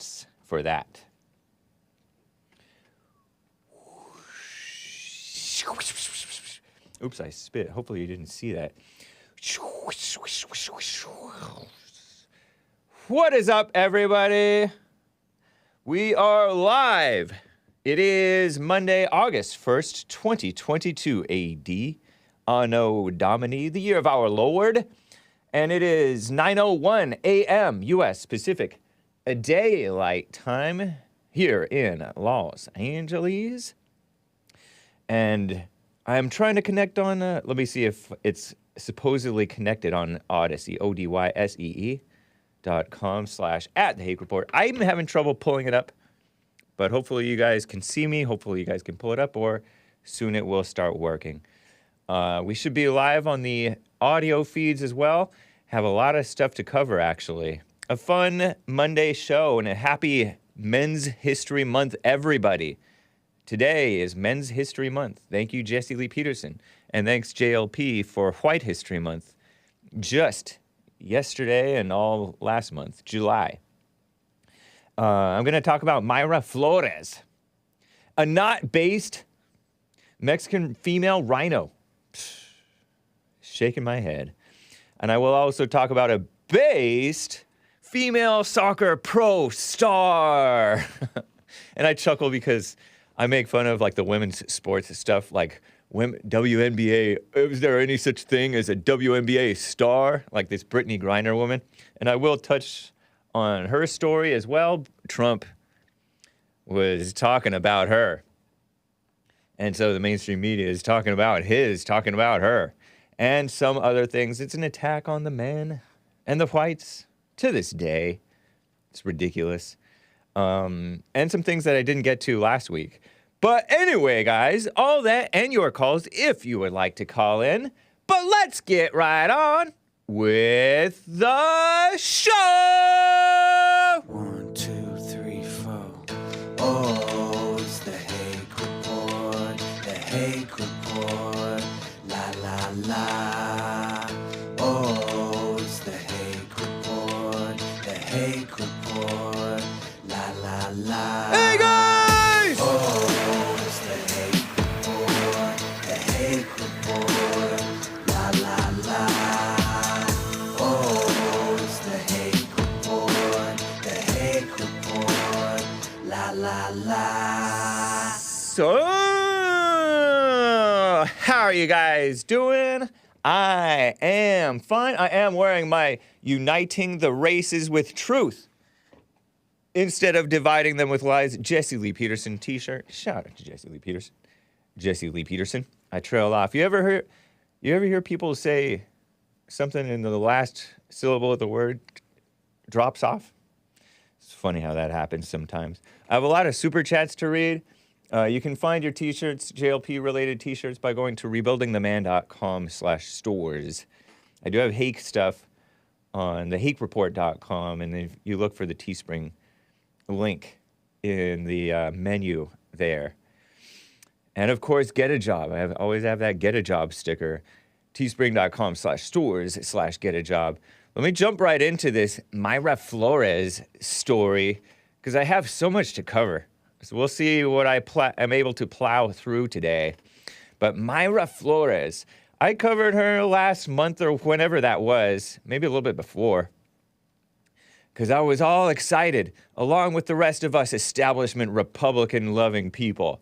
minutes for that. Oops, I spit. Hopefully you didn't see that. What is up, everybody? We are live. It is Monday, August 1st, 2022 AD. Anno Domini, the year of our Lord. And it is 9:01 a.m. U.S. Pacific daylight time here in Los Angeles. And I'm trying to connect on, let me see if it's supposedly connected on Odyssey, odyssey.com/@the Hake Report. I'm having trouble pulling it up, but hopefully you guys can see me. Hopefully you guys can pull it up, or soon it will start working. We should be live on the audio feeds as well. Have a lot of stuff to cover, actually. A fun Monday show and a happy Men's History Month, everybody. Today is Men's History Month. Thank you, Jesse Lee Peterson. And thanks, JLP, for White History Month. Just yesterday and all last month, July. I'm going to talk about Mayra Flores, a not-based Mexican female RINO. Shaking my head. And I will also talk about a based female soccer pro star. And I chuckle because I make fun of like the women's sports stuff, like WNBA. Is there any such thing as a WNBA star? Like this Brittany Griner woman. And I will touch on her story as well. Trump was talking about her. And so the mainstream media is talking about her. And some other things. It's an attack on the men and the whites to this day. It's ridiculous. And some things that I didn't get to last week. But anyway, guys, all that and your calls if you would like to call in. But let's get right on with the show! 1, 2, 3, 4. Oh, it's the Hake Report. The Hake Report. La la la. Oh, it's the Hake Report. The Hake Report. La la la. Hey, guys! Oh, it's the Hake Report. The Hake Report. La la la. Oh, it's the Hake Report. The Hake Report. La la la. So, how are you guys doing? I am fine. I am wearing my Uniting the Races with Truth instead of dividing them with lies Jesse Lee Peterson t-shirt. Shout out to Jesse Lee Peterson. Jesse Lee Peterson. I trail off. You ever hear people say something and the last syllable of the word drops off? It's funny how that happens sometimes. I have a lot of super chats to read. You can find your t-shirts, JLP-related t-shirts, by going to rebuildingtheman.com/stores. I do have Hake stuff on the hakereport.com, and if you look for the Teespring link in the menu there. And, of course, Get a Job. I always have that Get a Job sticker, teespring.com/stores/Get a Job. Let me jump right into this Mayra Flores story, because I have so much to cover. So we'll see what I'm able to plow through today. But Mayra Flores, I covered her last month or whenever that was, maybe a little bit before, because I was all excited, along with the rest of us establishment Republican-loving people,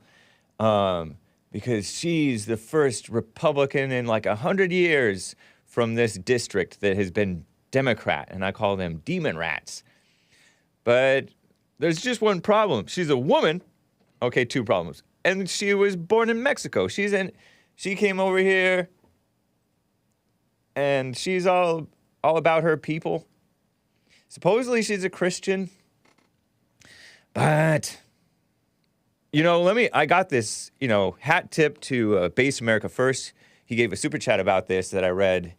because she's the first Republican in like 100 years from this district that has been Democrat, and I call them demon rats. But there's just one problem. She's a woman. Okay, two problems. And she was born in Mexico. She came over here, and she's all about her people. Supposedly she's a Christian. But, I got this, hat tip to Base America First. He gave a super chat about this that I read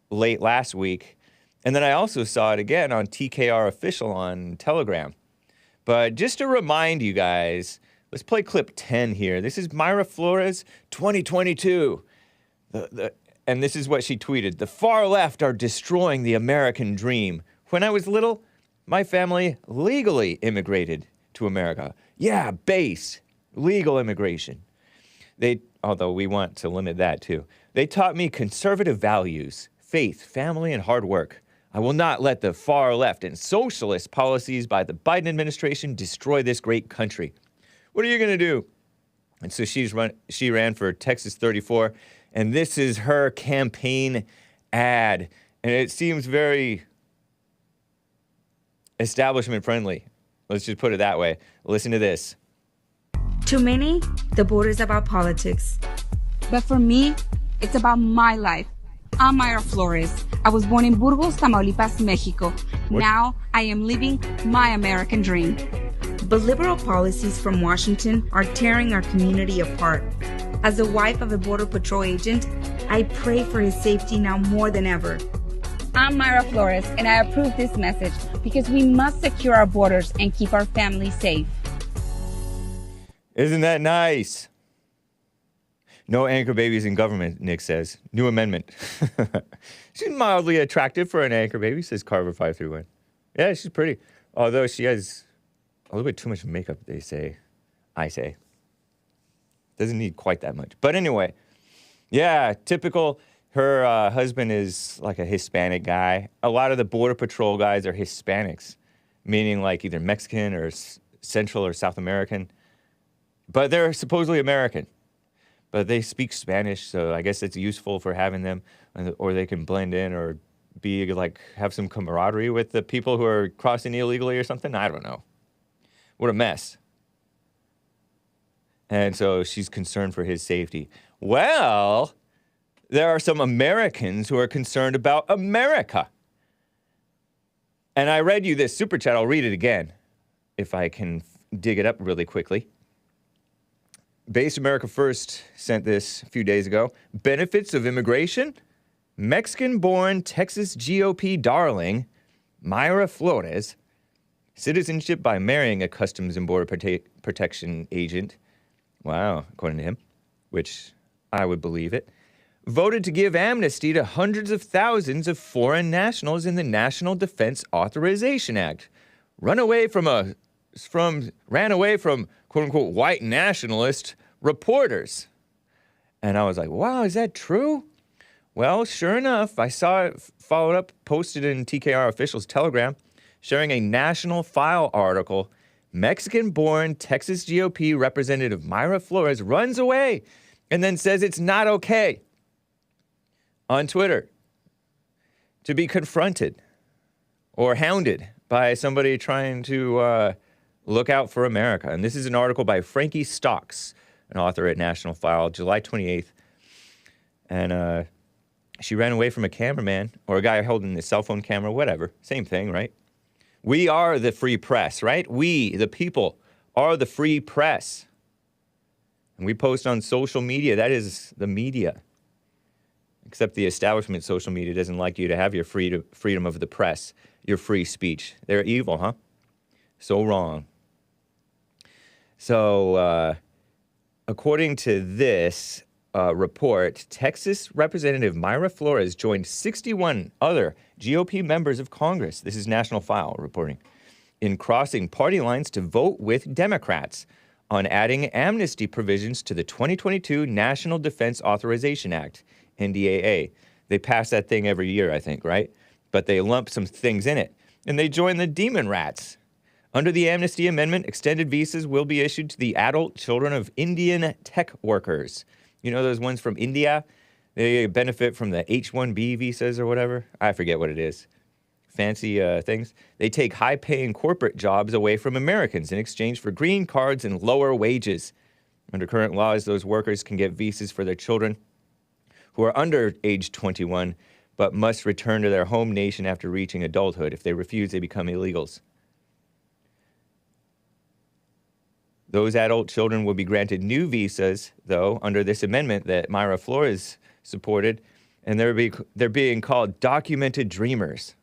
late last week. And then I also saw it again on TKR Official on Telegram. But just to remind you guys, let's play clip 10 here. This is Mayra Flores, 2022. And this is what she tweeted. The far left are destroying the American dream. When I was little, My family legally immigrated to America. Yeah, base, legal immigration. Although we want to limit that too. They taught me conservative values, faith, family, and hard work. I will not let the far left and socialist policies by the Biden administration destroy this great country. What are you going to do? And so she ran for Texas 34, and this is her campaign ad. And it seems very establishment friendly. Let's just put it that way. Listen to this. To many, the border is about politics. But for me, it's about my life. I'm Mayra Flores. I was born in Burgos, Tamaulipas, Mexico. What? Now I am living my American dream. But liberal policies from Washington are tearing our community apart. As the wife of a Border Patrol agent, I pray for his safety now more than ever. I'm Mayra Flores, and I approve this message because we must secure our borders and keep our families safe. Isn't that nice? No anchor babies in government, Nick says. New amendment. She's mildly attractive for an anchor baby, says Carver531. Yeah, she's pretty. Although she has a little bit too much makeup, they say. I say. Doesn't need quite that much. But anyway, yeah, typical. Her husband is like a Hispanic guy. A lot of the Border Patrol guys are Hispanics, meaning like either Mexican or Central or South American. But they're supposedly American. But they speak Spanish, so I guess it's useful for having them, or they can blend in or be like have some camaraderie with the people who are crossing illegally or something. I don't know. What a mess. And so she's concerned for his safety. Well, there are some Americans who are concerned about America. And I read you this super chat. I'll read it again, if I can dig it up really quickly. Base America First sent this a few days ago. Benefits of immigration? Mexican-born Texas GOP darling, Mayra Flores, citizenship by marrying a Customs and Border Protection agent. Wow, according to him, which I would believe it. Voted to give amnesty to hundreds of thousands of foreign nationals in the National Defense Authorization Act. Ran away from quote-unquote white nationalist reporters. And I was like, wow, is that true? Well, sure enough, I saw it followed up, posted in TKR officials Telegram, sharing a National File article. Mexican-born Texas GOP Representative Mayra Flores runs away and then says it's not okay on Twitter to be confronted or hounded by somebody trying to look out for America. And this is an article by Frankie Stocks, an author at National File, July 28th. And she ran away from a cameraman or a guy holding a cell phone camera, whatever. Same thing, right? We are the free press, right? We, the people, are the free press. And we post on social media. That is the media. Except the establishment social media doesn't like you to have your freedom of the press, your free speech. They're evil, huh? So wrong. So, according to this report, Texas Representative Mayra Flores joined 61 other GOP members of Congress, this is National File reporting, in crossing party lines to vote with Democrats on adding amnesty provisions to the 2022 National Defense Authorization Act, NDAA. They pass that thing every year, I think, right? But they lump some things in it. And they join the demon rats. Under the amnesty amendment, extended visas will be issued to the adult children of Indian tech workers. You know those ones from India? They benefit from the H-1B visas or whatever. I forget what it is. Fancy things. They take high-paying corporate jobs away from Americans in exchange for green cards and lower wages. Under current laws, those workers can get visas for their children who are under age 21, but must return to their home nation after reaching adulthood. If they refuse, they become illegals. Those adult children will be granted new visas, though, under this amendment that Mayra Flores supported, and they're being called documented dreamers.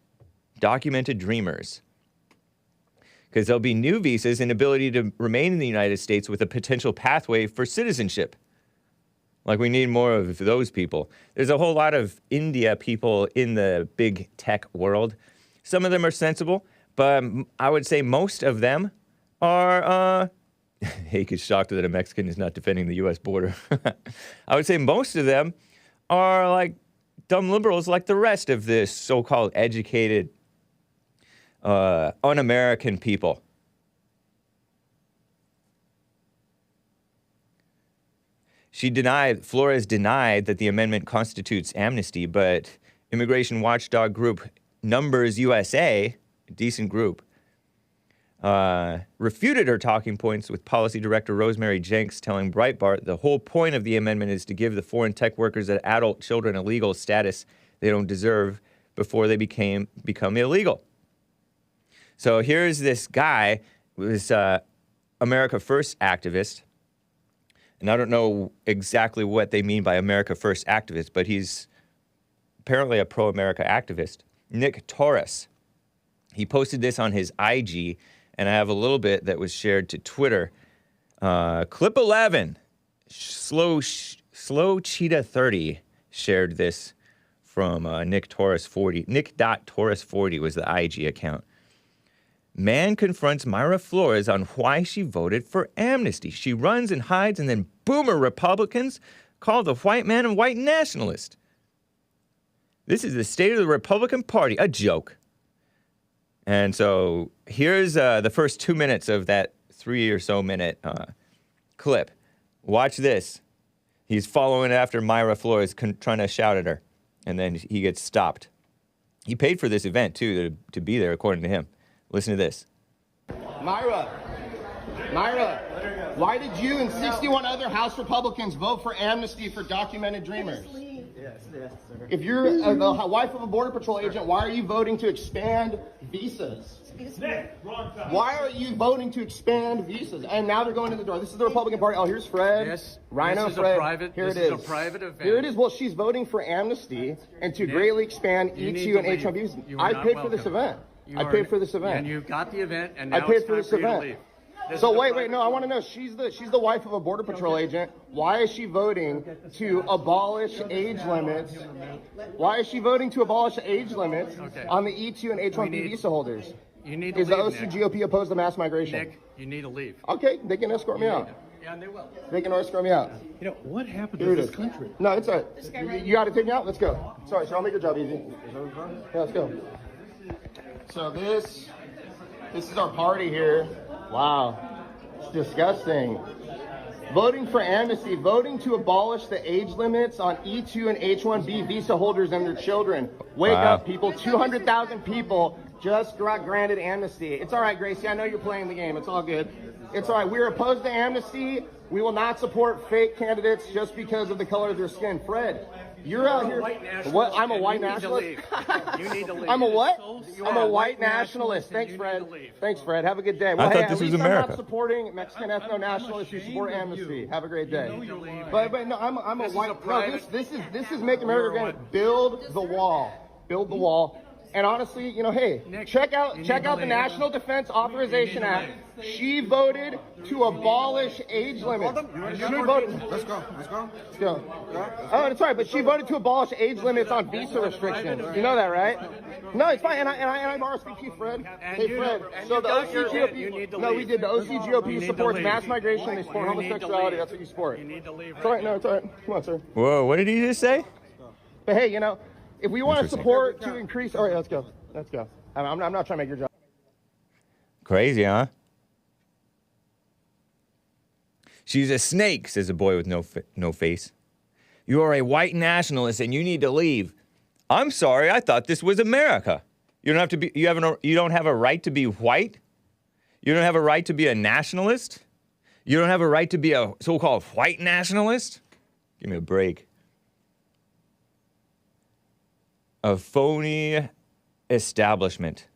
Documented dreamers. Because there'll be new visas and ability to remain in the United States with a potential pathway for citizenship. Like, we need more of those people. There's a whole lot of India people in the big tech world. Some of them are sensible, But I would say most of them are, Hake is shocked that a Mexican is not defending the U.S. border. I would say most of them are like dumb liberals like the rest of this so-called educated, un-American people. Flores denied that the amendment constitutes amnesty, but immigration watchdog group Numbers USA, a decent group, refuted her talking points with policy director Rosemary Jenks telling Breitbart the whole point of the amendment is to give the foreign tech workers and adult children a legal status they don't deserve before they become illegal. So here's this guy, this America First activist, and I don't know exactly what they mean by America First activist, but he's apparently a pro-America activist, Nick Torres. He posted this on his IG, and I have a little bit that was shared to Twitter. Clip 11, Slow Cheetah 30 shared this from Nick Torres 40. Nick.Torres40 was the IG account. Man confronts Mayra Flores on why she voted for amnesty. She runs and hides, and then boomer Republicans call the white man a white nationalist. This is the state of the Republican Party, a joke. And so here's the first 2 minutes of that 3 or so minute clip. Watch this. He's following after Mayra Flores trying to shout at her, and then he gets stopped. He paid for this event, too, to be there, according to him. Listen to this. Mayra, why did you and 61 other House Republicans vote for amnesty for documented dreamers? Yes, sir. If you're the wife of a Border Patrol agent, why are you voting to expand visas? Why are you voting to expand visas? And now they're going to the door. This is the Republican Party. Oh, here's Fred. Yes. RINO, this is Fred. A private, Here this it is. Is a private event. Here it is. Well, she's voting for amnesty and to greatly expand E2 and H1 visas. I paid for this event. I paid for this event. And you got the event, and now I paid it's for time this for you to event. leave. This So is a wait, private no, I want to know. She's the wife of a Border Patrol agent. Why is she voting to abolish age limits? Why is she voting to abolish age limits on the E2 and H1B visa holders? You need to Is leave, the OCGOP opposed to mass migration? Nick, you need to leave. Okay, they can escort me out. Yeah, and they will. They can escort me out. You know, what happened Here to it this is. country? No, it's all right. You got to take me out? Let's go. Sorry, sir. I'll make your job easy. Yeah, let's go. So this is our party here. Wow. It's disgusting. Voting for amnesty, voting to abolish the age limits on E2 and H1B visa holders and their children. Wake up, people. 200,000 people just got granted amnesty. It's all right, Gracie. I know you're playing the game. It's all good. It's all right. We're opposed to amnesty. We will not support fake candidates just because of the color of their skin. Fred, you're out here. What? I'm a white nationalist. You need to leave. I'm a what? You I'm are a white nationalist. Thanks, and you Fred. need to leave. Thanks, Fred. Have a good day. Well, I thought hey, this at was least I'm America. not supporting Mexican ethno-nationalists who support amnesty. Have a great day. But no, I'm a white. No, this is Make America Great Again. Build the wall. Build the wall. And honestly, you know, hey, Nick, check out you the need to leave. National Defense Authorization Act. She voted to abolish age limits. She voted. Let's go. Let's go. Oh, it's all right, but she voted to abolish age limits on visa restrictions. You know that, right? No, it's fine. And I'm RSVP, Fred. Hey, Fred. So the OCGOP. No, we did. The OCGOP supports mass migration. They support homosexuality. That's what you support. You need to leave. It's all right. No, it's all right. Come on, sir. Whoa, what did he just say? But hey, you know, if we want to Interesting. support to increase, all right, let's go. Let's go. I'm not trying to make your job. Crazy, huh? She's a snake, says a boy with no face. You are a white nationalist and you need to leave. I'm sorry, I thought this was America. You don't have to be. You don't have a right to be white. You don't have a right to be a nationalist. You don't have a right to be a so-called white nationalist. Give me a break. A phony establishment.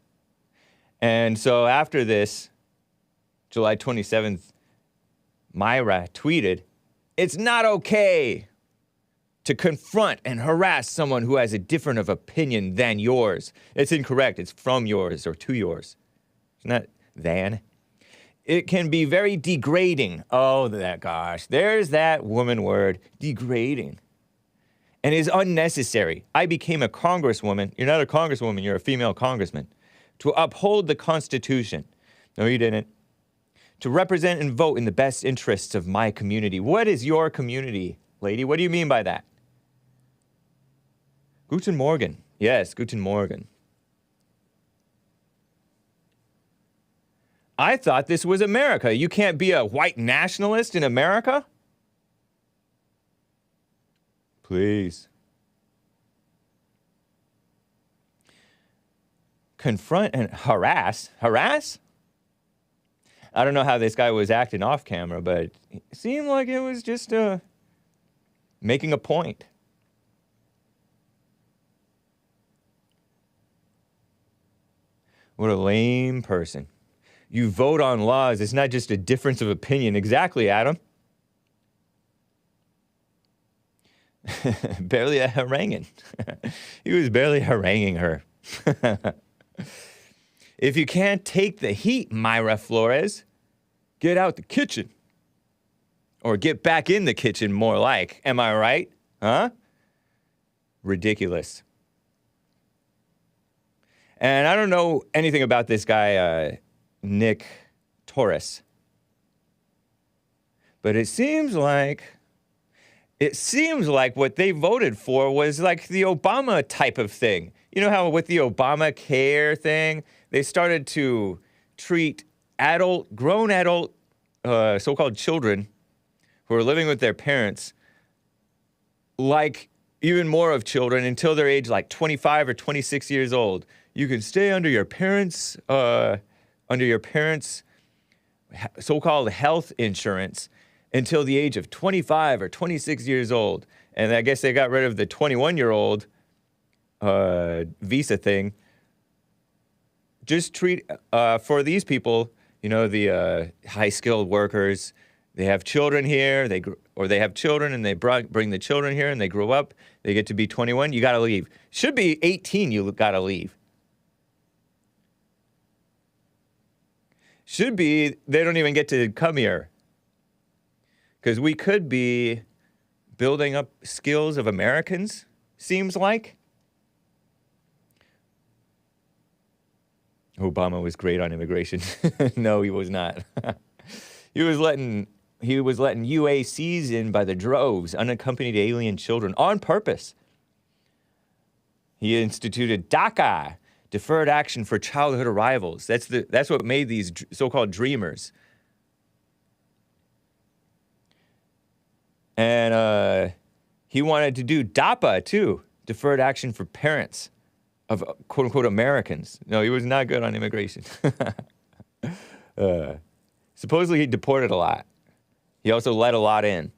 And so after this, July 27th, Mayra tweeted, "It's not okay to confront and harass someone who has a different of opinion than yours. It's incorrect. It's from yours or to yours. It's not than. It can be very degrading." Oh, gosh. There's that woman word, degrading. "And is unnecessary. I became a congresswoman." You're not a congresswoman, you're a female congressman. to uphold the Constitution. No, you didn't. To represent and vote in the best interests of my community. What is your community, lady? What do you mean by that? Guten Morgen. Yes, Guten Morgen. I thought this was America. You can't be a white nationalist in America? Please. Confront and harass. Harass? I don't know how this guy was acting off camera, but it seemed like it was just making a point. What a lame person. You vote on laws. It's not just a difference of opinion. Exactly, Adam. Barely a haranguing. He was barely haranguing her. If you can't take the heat, Mayra Flores, get out the kitchen. Or get back in the kitchen, more like. Am I right? Huh? Ridiculous. And I don't know anything about this guy, Nick Torres. But it seems like what they voted for was like the Obama type of thing. You know how with the Obamacare thing, they started to treat grown adult, so-called children who are living with their parents like even more of children until they're age like 25 or 26 years old. You can stay under your parents' so-called health insurance until the age of 25 or 26 years old. And I guess they got rid of the 21-year-old visa thing. Just treat, for these people, you know, the high-skilled workers, they have children here, they have children and they bring the children here and they grow up, they get to be 21, you gotta leave. Should be 18, you gotta leave. Should be, they don't even get to come here. Because we could be building up skills of Americans, seems like. Obama was great on immigration. No, he was not. He was letting UACs in by the droves, unaccompanied alien children, on purpose. He instituted DACA, deferred action for childhood arrivals. That's what made these so-called dreamers. And he wanted to do DAPA too, deferred action for parents of quote-unquote Americans. No, he was not good on immigration. Supposedly he deported a lot. He also let a lot in.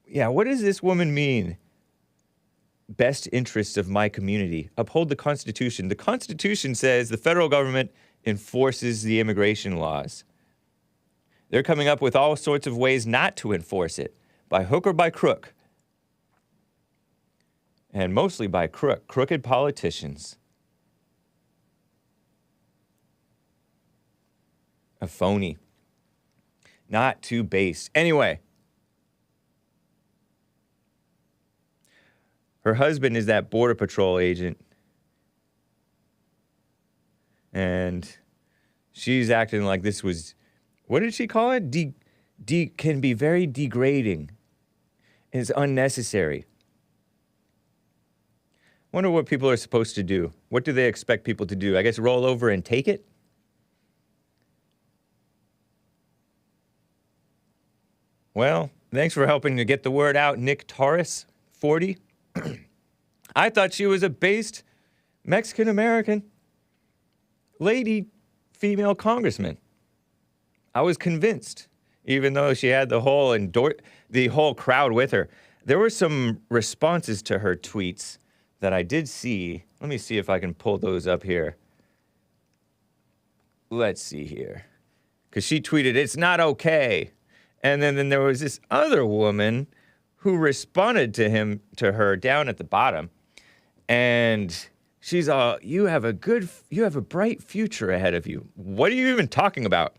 Yeah, what does this woman mean? Best interests of my community. Uphold the Constitution. The Constitution says the federal government enforces the immigration laws. They're coming up with all sorts of ways not to enforce it, by hook or by crook. And mostly by crooked politicians. A phony. Not too base. Anyway. Her husband is that Border Patrol agent. And she's acting like this was, what did she call it? Can be very degrading. It's unnecessary. Wonder what people are supposed to do. What do they expect people to do? I guess roll over and take it? Well, thanks for helping to get the word out, Nick Torres, 40. I thought she was a based Mexican-American lady, female congressman. I was convinced, even though she had the whole crowd with her. There were some responses to her tweets that I did see. Let me see if I can pull those up here. Let's see here. Because she tweeted, "It's not okay." And then there was this other woman who responded to her down at the bottom. And she's all, you have a bright future ahead of you. What are you even talking about?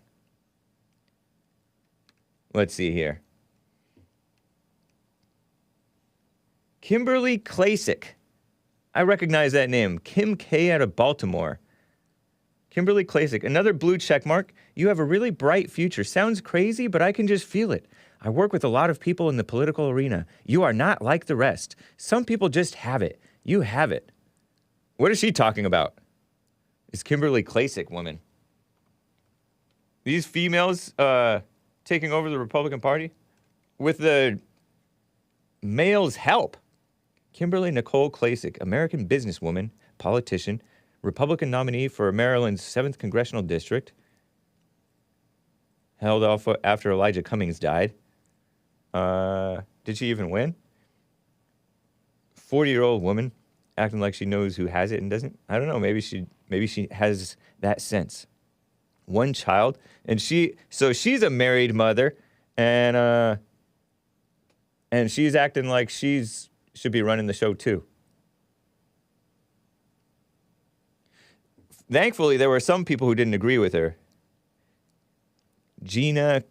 Let's see here. Kimberly Klasick. I recognize that name. Kim K out of Baltimore. Kimberly Klasick, another blue check mark. You have a really bright future. Sounds crazy, but I can just feel it. I work with a lot of people in the political arena. You are not like the rest. Some people just have it. You have it. What is she talking about? Is Kimberly Klasick woman? These females taking over the Republican Party with the male's help. Kimberly Nicole Klasick, American businesswoman, politician, Republican nominee for Maryland's 7th Congressional District, held off after Elijah Cummings died. Did she even win? 40-year-old woman acting like she knows who has it and doesn't. I don't know. Maybe she has that sense. One child, and she's a married mother, and she's acting like should be running the show too. Thankfully, there were some people who didn't agree with her. Gina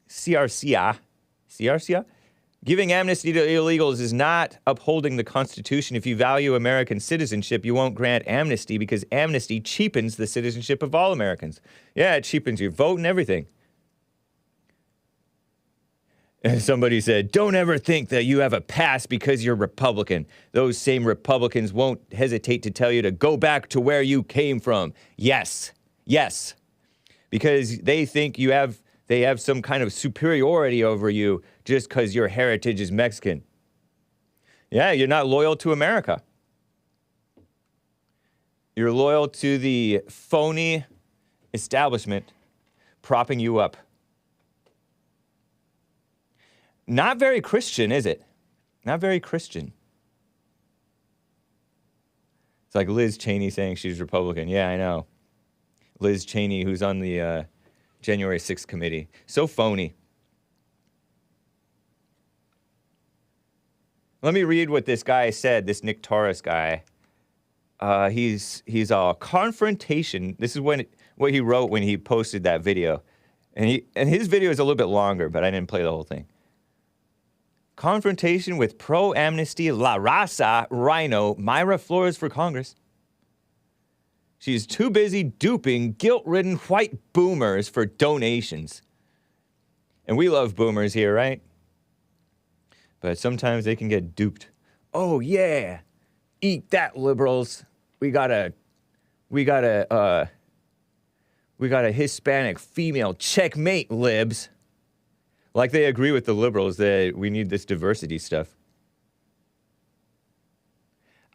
CRCA, giving amnesty to illegals is not upholding the Constitution. If you value American citizenship, you won't grant amnesty because amnesty cheapens the citizenship of all Americans. Yeah, it cheapens your vote and everything. And somebody said, don't ever think that you have a pass because you're Republican. Those same Republicans won't hesitate to tell you to go back to where you came from. Yes. Because they think they have some kind of superiority over you just because your heritage is Mexican. Yeah, you're not loyal to America. You're loyal to the phony establishment propping you up. Not very Christian, is it? Not very Christian. It's like Liz Cheney saying she's Republican. Yeah, I know. Liz Cheney, who's on the January 6th committee. So phony. Let me read what this guy said, this Nick Torres guy. He's a confrontation. This is what he wrote when he posted that video. And his video is a little bit longer, but I didn't play the whole thing. Confrontation with pro-amnesty La Raza RINO Mayra Flores for Congress. She's too busy duping guilt-ridden white boomers for donations. And we love boomers here, right? But sometimes they can get duped. Oh yeah, eat that, liberals. We got a Hispanic female checkmate, libs. Like they agree with the liberals that we need this diversity stuff.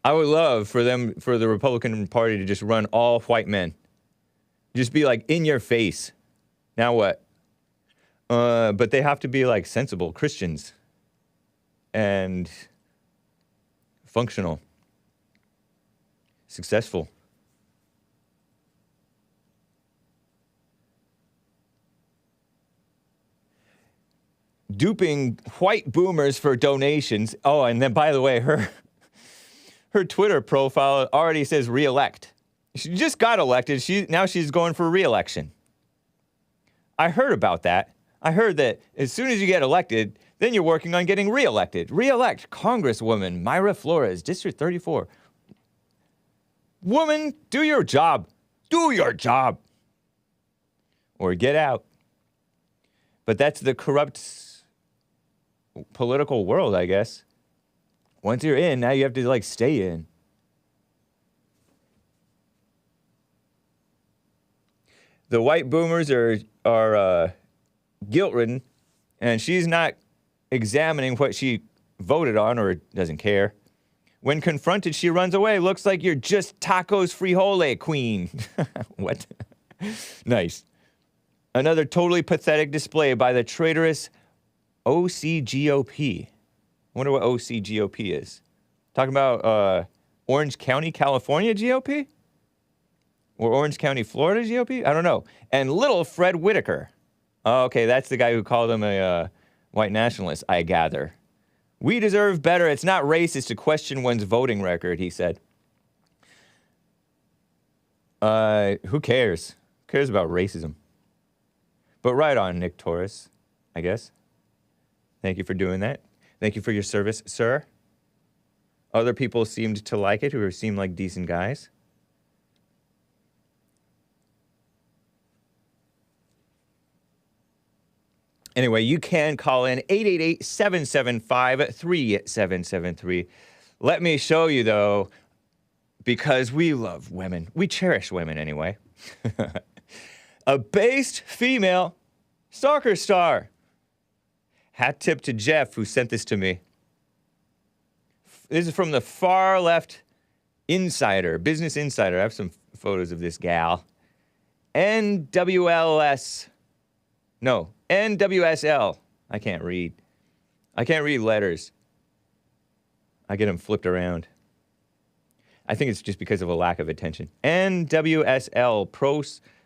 I would love for the Republican Party to just run all white men. Just be like in your face. Now what? But they have to be like sensible Christians. And functional. Successful. Duping white boomers for donations. Oh, and then by the way, her Twitter profile already says re-elect. She just got elected. Now she's going for re-election. I heard about that. I heard that as soon as you get elected, then you're working on getting re-elected. Re-elect Congresswoman Mayra Flores, District 34. Woman, do your job. Do your job. Or get out. But that's the corrupt political world, I guess. Once you're in, now you have to, like, stay in. The white boomers are guilt-ridden, and she's not examining what she voted on or doesn't care. When confronted, she runs away. Looks like you're just tacos frijole, queen. What? Nice. Another totally pathetic display by the traitorous OCGOP. I wonder what OCGOP is. Talking about Orange County, California GOP? Or Orange County, Florida GOP? I don't know. And little Fred Whitaker. Oh, okay, that's the guy who called him a white nationalist, I gather. We deserve better. It's not racist to question one's voting record, he said. Who cares? Who cares about racism? But right on, Nick Torres, I guess. Thank you for doing that. Thank you for your service, sir. Other people seemed to like it, who seemed like decent guys. Anyway, you can call in 888-775-3773. Let me show you, though, because we love women. We cherish women, anyway. A based female soccer star. Hat tip to Jeff, who sent this to me. This is from the far left Insider, Business Insider. I have some photos of this gal. NWSL. I can't read. I can't read letters. I get them flipped around. I think it's just because of a lack of attention. NWSL pro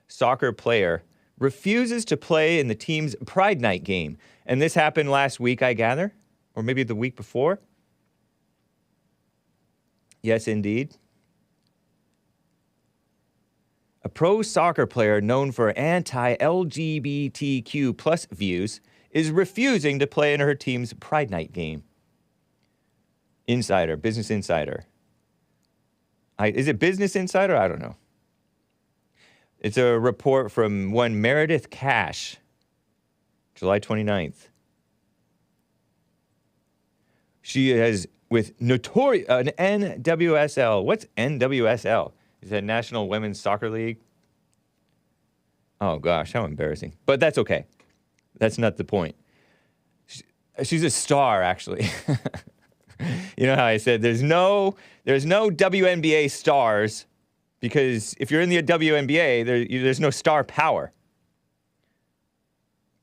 soccer player refuses to play in the team's Pride Night game. And this happened last week, I gather, or maybe the week before. Yes, indeed. A pro soccer player known for anti-LGBTQ plus views is refusing to play in her team's Pride Night game. Insider, Business Insider. Is it Business Insider? I don't know. It's a report from one Meredith Cash, July 29th. She has with notorious an NWSL. What's NWSL? Is that National Women's Soccer League? Oh gosh, how embarrassing. But that's okay. That's not the point. She's a star, actually. You know how I said there's no WNBA stars, because if you're in the WNBA, there's no star power.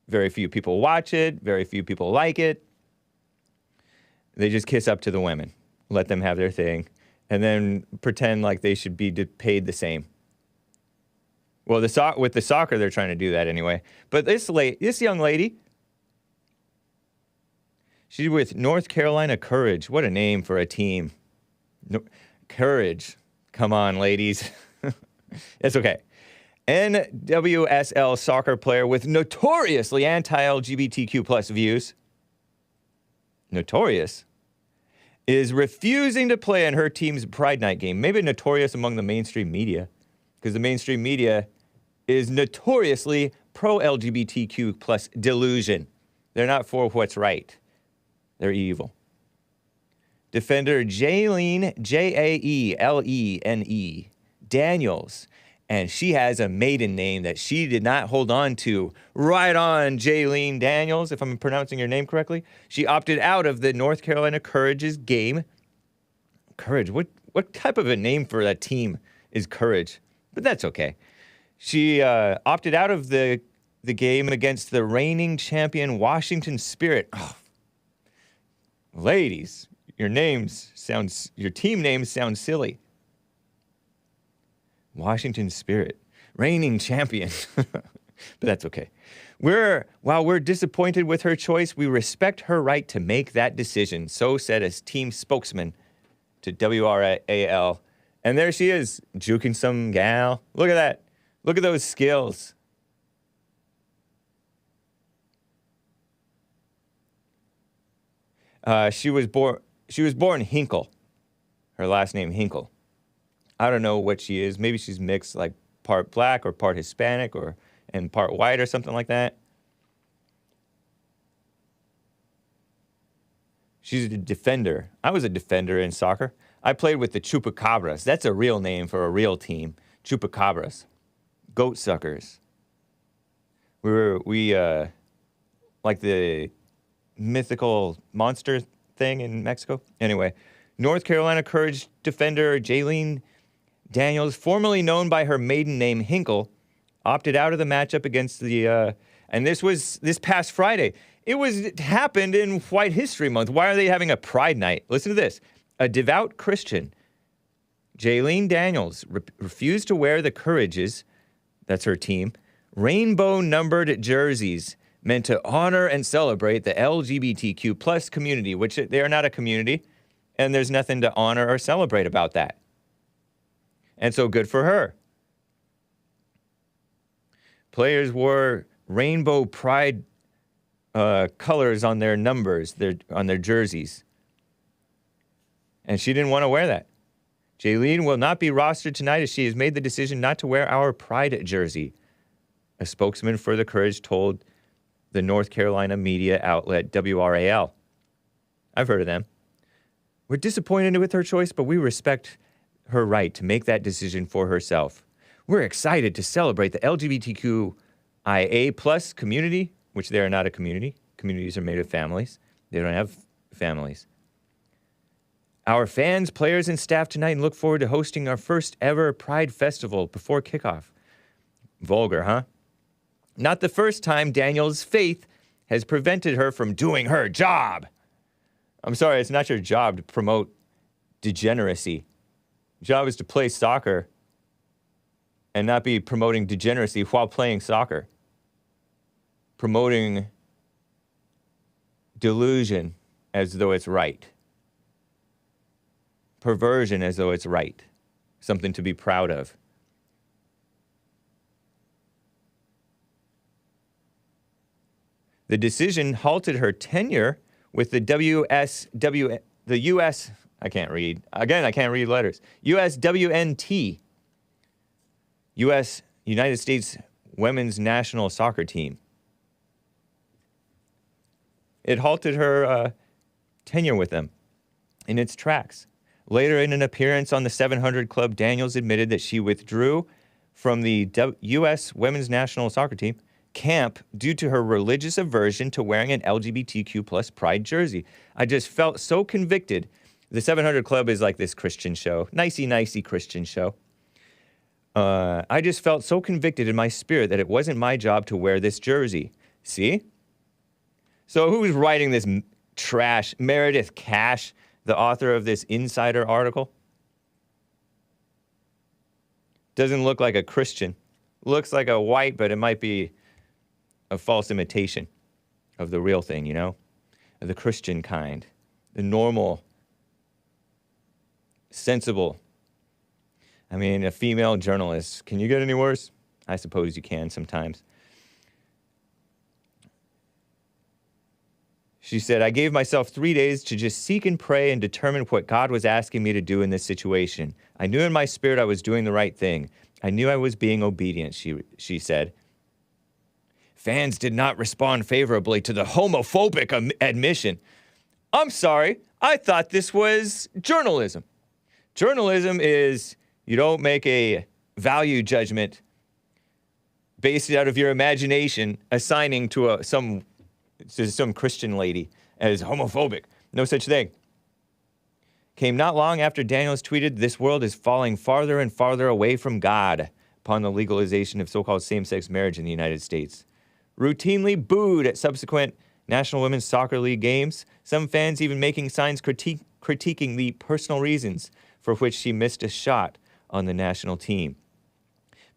Very few people watch it. Very few people like it. They just kiss up to the women, let them have their thing, and then pretend like they should be paid the same. Well, with the soccer, they're trying to do that anyway. But this young lady, she's with North Carolina Courage. What a name for a team. Courage. Come on, ladies. It's okay. NWSL soccer player with notoriously anti-LGBTQ plus views. Notorious. Is refusing to play in her team's Pride Night game. Maybe notorious among the mainstream media, because the mainstream media is notoriously pro-LGBTQ plus delusion. They're not for what's right. They're evil. Defender Jaelene, Jaelene Daniels, and she has a maiden name that she did not hold on to. Right on, Jaelene Daniels, if I'm pronouncing your name correctly. She opted out of the North Carolina Courage's game. Courage, what type of a name for that team is Courage? But that's okay. She opted out of the game against the reigning champion Washington Spirit. Oh, ladies, your team names sound silly. Washington Spirit, reigning champion. But that's okay. While we're disappointed with her choice, we respect her right to make that decision. So said a team spokesman to WRAL. And there she is, juking some gal. Look at that. Look at those skills. She was born Hinkle. Her last name Hinkle. I don't know what she is. Maybe she's mixed, like part black or part Hispanic and part white or something like that. She's a defender. I was a defender in soccer. I played with the Chupacabras. That's a real name for a real team. Chupacabras. Goat suckers. We like the mythical monster thing in Mexico. Anyway, North Carolina Courage defender Jaelene Daniels, formerly known by her maiden name Hinkle, opted out of the matchup against the, and this was this past Friday. It happened in White History Month. Why are they having a Pride Night? Listen to this. A devout Christian, Jaelene Daniels, refused to wear the Courage's, that's her team, rainbow-numbered jerseys meant to honor and celebrate the LGBTQ plus community, which they are not a community, and there's nothing to honor or celebrate about that. And so good for her. Players wore rainbow pride colors on their numbers, on their jerseys. And she didn't want to wear that. Jaelene will not be rostered tonight as she has made the decision not to wear our pride jersey. A spokesman for the Courage told the North Carolina media outlet WRAL. I've heard of them. We're disappointed with her choice, but we respect her right to make that decision for herself. We're excited to celebrate the LGBTQIA plus community, which they are not a community. Communities are made of families. They don't have families. Our fans, players, and staff tonight and look forward to hosting our first ever Pride Festival before kickoff. Vulgar, huh? Not the first time Daniels' faith has prevented her from doing her job. I'm sorry, it's not your job to promote degeneracy. Your job is to play soccer and not be promoting degeneracy while playing soccer. Promoting delusion as though it's right. Perversion as though it's right. Something to be proud of. The decision halted her tenure with the U.S. I can't read. Again, I can't read letters. USWNT. U.S. United States Women's National Soccer Team. It halted her tenure with them in its tracks. Later, in an appearance on the 700 Club, Daniels admitted that she withdrew from the U.S. Women's National Soccer Team camp due to her religious aversion to wearing an LGBTQ plus pride jersey. I just felt so convicted. The 700 Club is like this Christian show. Nicey Christian show. I just felt so convicted in my spirit that it wasn't my job to wear this jersey. See? So who's writing this trash? Meredith Cash, the author of this Insider article? Doesn't look like a Christian. Looks like a white, but it might be a false imitation of the real thing, you know? The Christian kind. The normal, sensible. I mean, a female journalist. Can you get any worse? I suppose you can sometimes. She said, I gave myself 3 days to just seek and pray and determine what God was asking me to do in this situation. I knew in my spirit I was doing the right thing. I knew I was being obedient, she said. Fans did not respond favorably to the homophobic admission. I'm sorry, I thought this was journalism. Journalism is you don't make a value judgment based out of your imagination, assigning to some Christian lady as homophobic. No such thing. Came not long after Daniels tweeted, this world is falling farther and farther away from God upon the legalization of so-called same-sex marriage in the United States. Routinely booed at subsequent National Women's Soccer League games, some fans even making signs critiquing the personal reasons for which she missed a shot on the national team.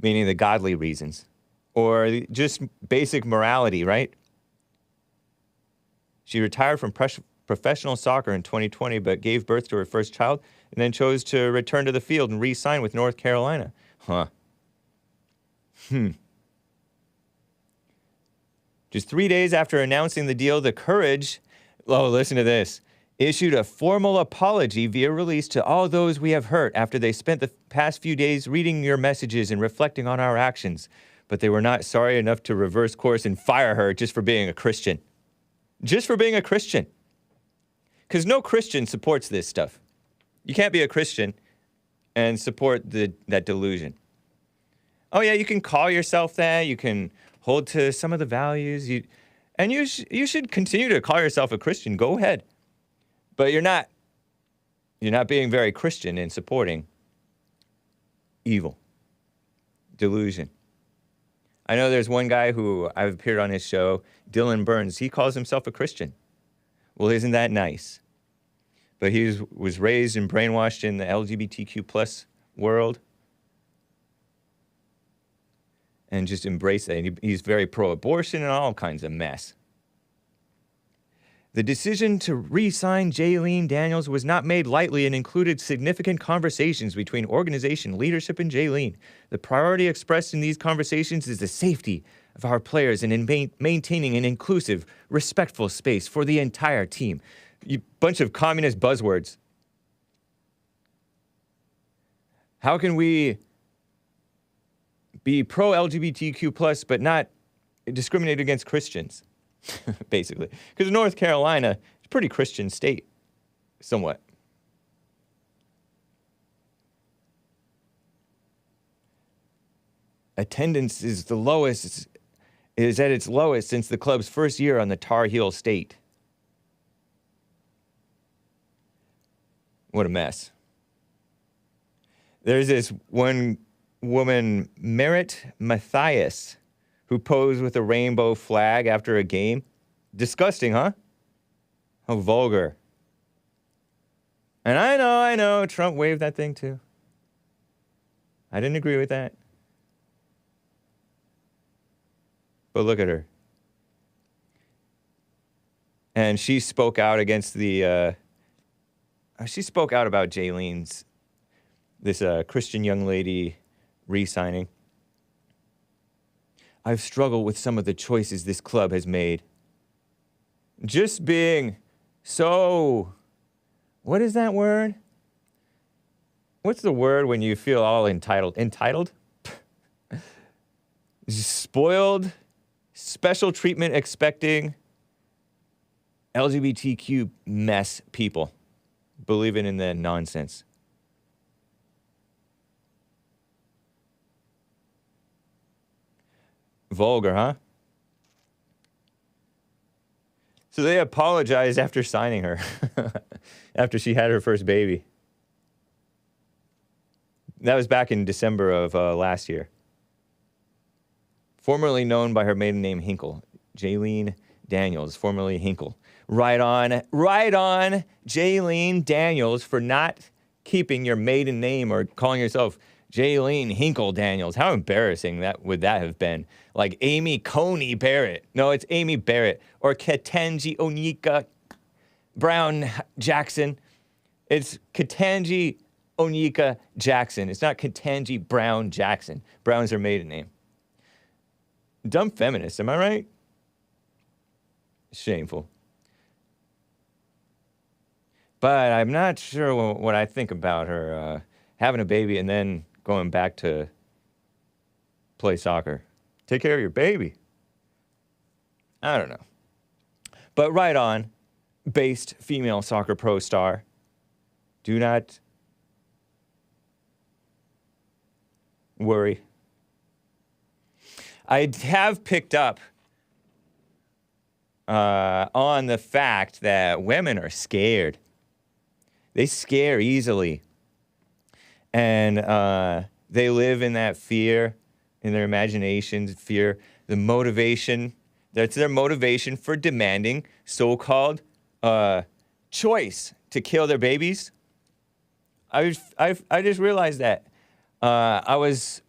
Meaning the godly reasons. Or just basic morality, right? She retired from professional soccer in 2020, but gave birth to her first child and then chose to return to the field and re-sign with North Carolina. Huh. Just 3 days after announcing the deal, the Courage, listen to this, issued a formal apology via release to all those we have hurt after they spent the past few days reading your messages and reflecting on our actions. But they were not sorry enough to reverse course and fire her just for being a Christian. Just for being a Christian. Because no Christian supports this stuff. You can't be a Christian and support that delusion. Oh yeah, you can call yourself that. You can hold to some of the values. You should continue to call yourself a Christian. Go ahead. But you're not being very Christian in supporting evil. Delusion. I know there's one guy who I've appeared on his show, Dylan Burns. He calls himself a Christian. Well, isn't that nice? But he was raised and brainwashed in the LGBTQ plus world. And just embrace that. He's very pro-abortion and all kinds of mess. The decision to re-sign Jaelene Daniels was not made lightly and included significant conversations between organization leadership and Jaelene. The priority expressed in these conversations is the safety of our players and in maintaining an inclusive, respectful space for the entire team. You bunch of communist buzzwords. How can we be pro-LGBTQ plus but not discriminate against Christians? Basically. Because North Carolina is a pretty Christian state, somewhat. Attendance is at its lowest since the club's first year on the Tar Heel state. What a mess. There's this one woman, Merritt Mathias, who posed with a rainbow flag after a game. Disgusting, huh? How vulgar. And I know, Trump waved that thing too. I didn't agree with that. But look at her. And she spoke out against she spoke out about Jaelene's, this Christian young lady re-signing. I've struggled with some of the choices this club has made. Just being so, what is that word? What's the word when you feel all entitled? Entitled? Spoiled? Special treatment expecting LGBTQ mess people. Believing in the nonsense. Vulgar, huh? So they apologized after signing her. After she had her first baby. That was back in December of last year. Formerly known by her maiden name Hinkle. Jaelene Daniels, formerly Hinkle. Right on, Jaelene Daniels, for not keeping your maiden name or calling yourself Jaelene Hinkle Daniels. How embarrassing would that have been? Like Amy Coney Barrett. No, it's Amy Barrett. Or Ketanji Onyeka Brown Jackson. It's Ketanji Onyeka Jackson. It's not Ketanji Brown Jackson. Brown's her maiden name. Dumb feminist, am I right? Shameful. But I'm not sure what I think about her having a baby and then going back to play soccer. Take care of your baby. I don't know. But right on, based female soccer pro star. Do not worry. I have picked up on the fact that women are scared. They scare easily. And they live in that fear, in their imaginations, fear, the motivation. That's their motivation for demanding so-called choice to kill their babies. I just realized that. I was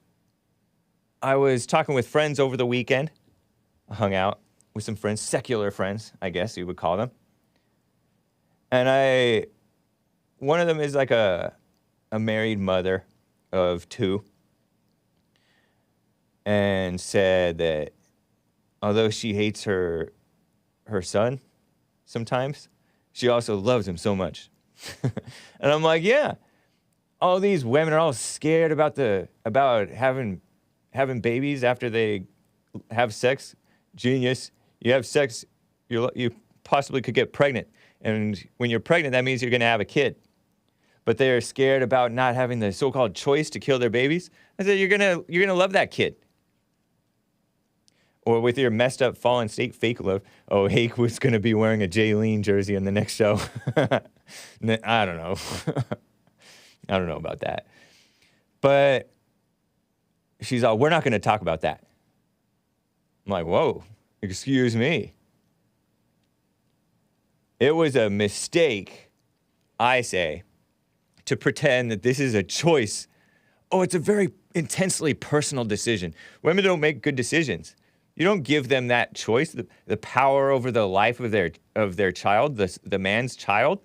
talking with friends over the weekend. I hung out with some friends, secular friends, I guess you would call them. And one of them is like a married mother of two, and said that although she hates her son sometimes, she also loves him so much. And I'm like, yeah, all these women are all scared about having babies after they have sex. Genius. You have sex, you possibly could get pregnant. And when you're pregnant, that means you're going to have a kid. But they're scared about not having the so-called choice to kill their babies. I said, you're gonna love that kid. Or with your messed up fallen state fake love. Oh, Hake was gonna be wearing a Jaelene jersey in the next show. I don't know. I don't know about that. But she's all, we're not gonna talk about that. I'm like, whoa, excuse me. It was a mistake, I say, to pretend that this is a choice. Oh, it's a very intensely personal decision. Women don't make good decisions. You don't give them that choice, the power over the life of their child, the man's child.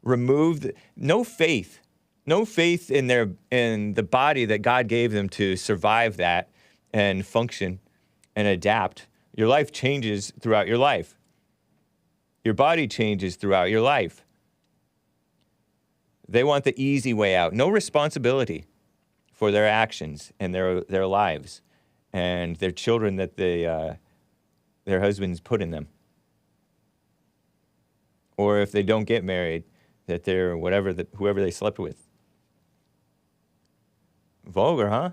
Remove no faith in the body that God gave them to survive that and function and adapt. Your life changes throughout your life. Your body changes throughout your life. They want the easy way out. No responsibility for their actions and their lives and their children that their husbands put in them. Or if they don't get married, that they're whoever they slept with. Vulgar, huh?